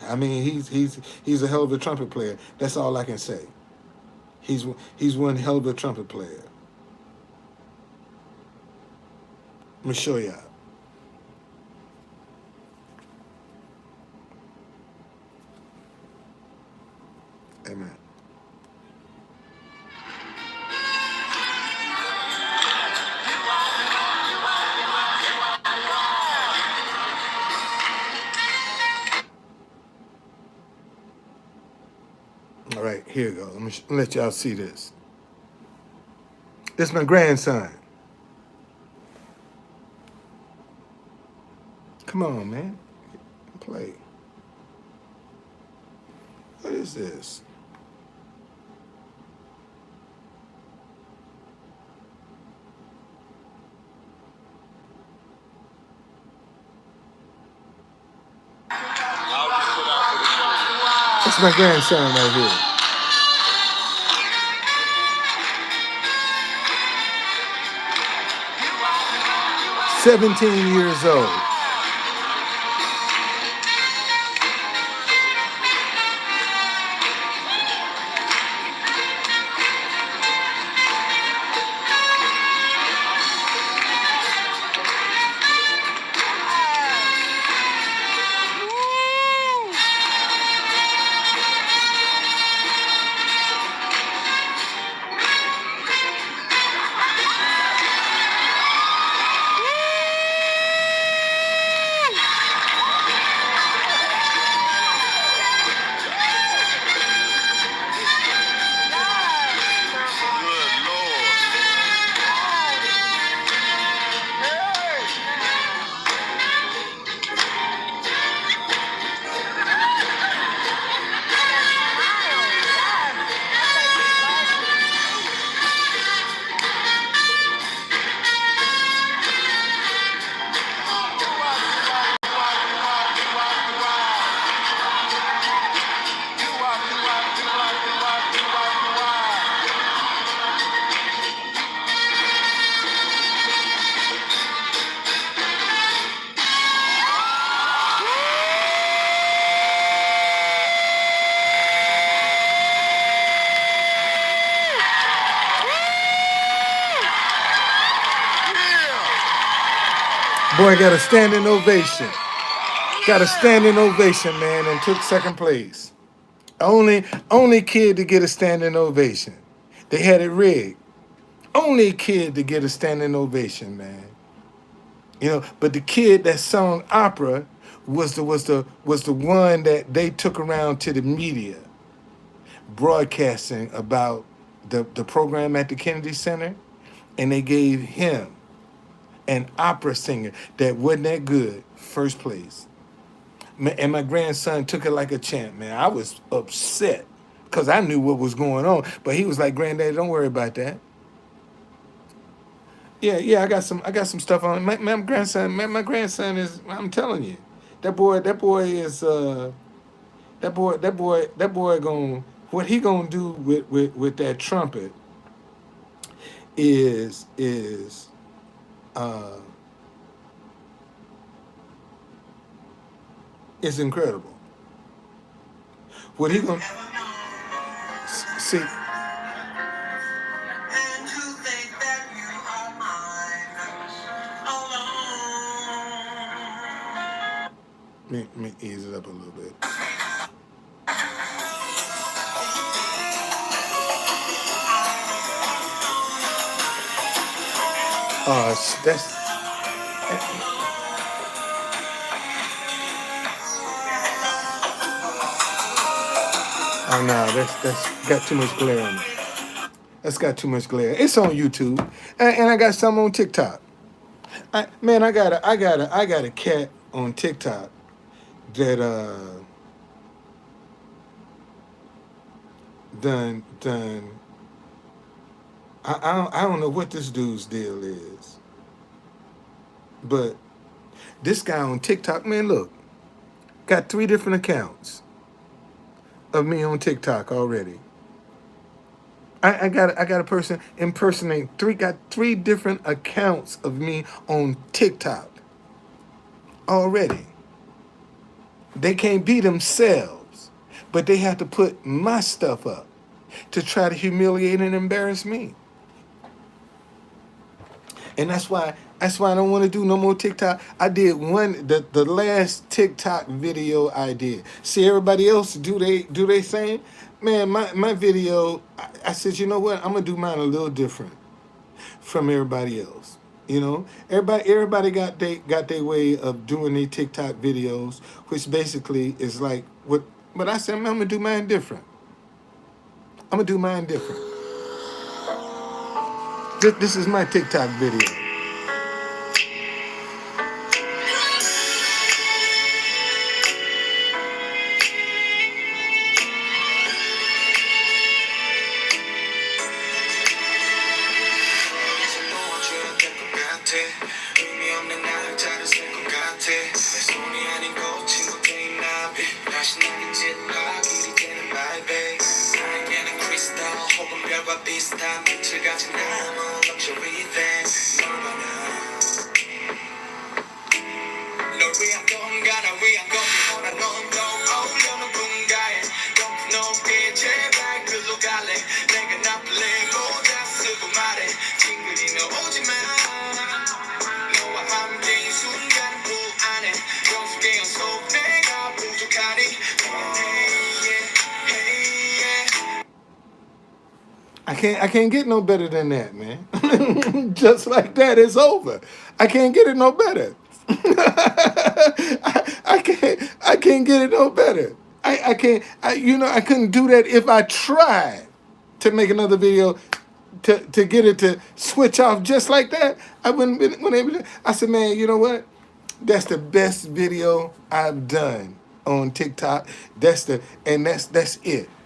I mean, he's a hell of a trumpet player. That's all I can say. He's one hell of a trumpet player. Let me show y'all. Amen. All right, here you go. Let y'all see this. This is my grandson. Come on, man. Play. What is this? That's my grandson right here. 17 years old. Boy got a standing ovation. Got a standing ovation, man, and took second place. Only kid to get a standing ovation. They had it rigged. Only kid to get a standing ovation, man. You know, but the kid that sung opera was the one that they took around to the media, broadcasting about the program at the Kennedy Center, and they gave him an opera singer that wasn't that good first place. And my grandson took it like a champ, man. I was upset because I knew what was going on, but he was like, "Granddaddy, don't worry about that." Yeah, yeah, I got some stuff on it. My grandson is. I'm telling you, that boy is. That boy going what he gonna do with that trumpet is uh is incredible. What he gonna see? Let me ease it up a little bit. That's oh no, that's got too much glare on it. That's got too much glare. It's on YouTube, and I got some on TikTok. I got a cat on TikTok that done. I don't know what this dude's deal is, but this guy on TikTok, man, look, got 3 different accounts of me on TikTok already. I got a person impersonating got 3 different accounts of me on TikTok already. They can't be themselves, but they have to put my stuff up to try to humiliate and embarrass me. And that's why I don't want to do no more TikTok. I did the last TikTok video I did. See everybody else do they thing? Man, my video, I said, you know what? I'm gonna do mine a little different from everybody else. You know, everybody got their way of doing their TikTok videos, which basically is like what. But I said, man, I'm gonna do mine different. I'm gonna do mine different. This is my TikTok video. I can't get no better than that, man. Just like that, it's over. I can't get it no better. I can't get it no better. I can't I couldn't do that if I tried to make another video to get it to switch off just like that. I wouldn't able to. I said, man, you know what? That's the best video I've done on TikTok. That's it.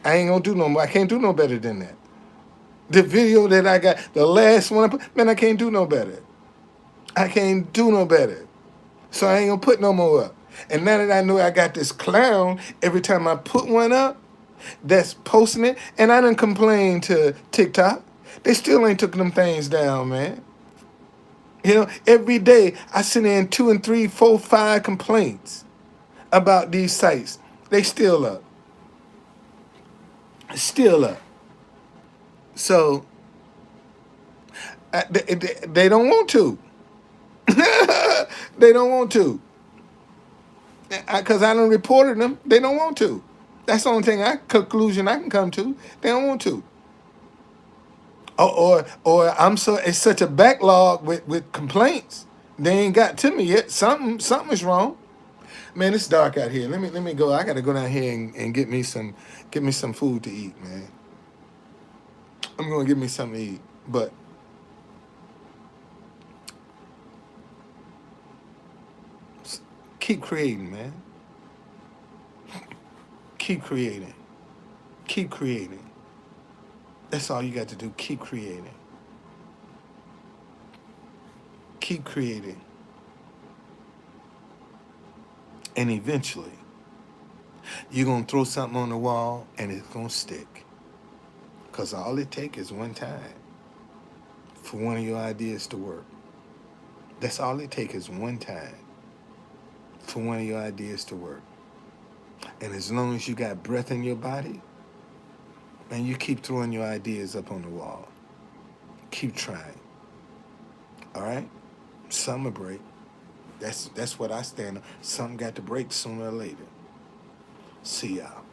I ain't gonna do no more. I can't do no better than that. The video that I got, the last one I put, man, I can't do no better. I can't do no better. So I ain't gonna put no more up. And now that I know I got this clown, every time I put one up, that's posting it, and I didn't complain to TikTok. They still ain't took them things down, man. You know, every day I send in 2 and 3, 4, 5 complaints about these sites. They still up. Still up. So they don't want to. They don't want to. Because I done reported them. They don't want to. That's the only conclusion I can come to. They don't want to. Or it's such a backlog with complaints. They ain't got to me yet. Something is wrong. Man, it's dark out here. Let me go. I gotta go down here and get me some food to eat, man. I'm gonna get me something to eat. But keep creating, man. Keep creating. Keep creating. That's all you got to do. Keep creating. Keep creating. And eventually, you're going to throw something on the wall and it's going to stick. Because all it takes is one time for one of your ideas to work. That's all it takes is one time for one of your ideas to work. And as long as you got breath in your body, man, you keep throwing your ideas up on the wall. Keep trying. All right? Some will break. That's what I stand on. Something got to break sooner or later. See y'all.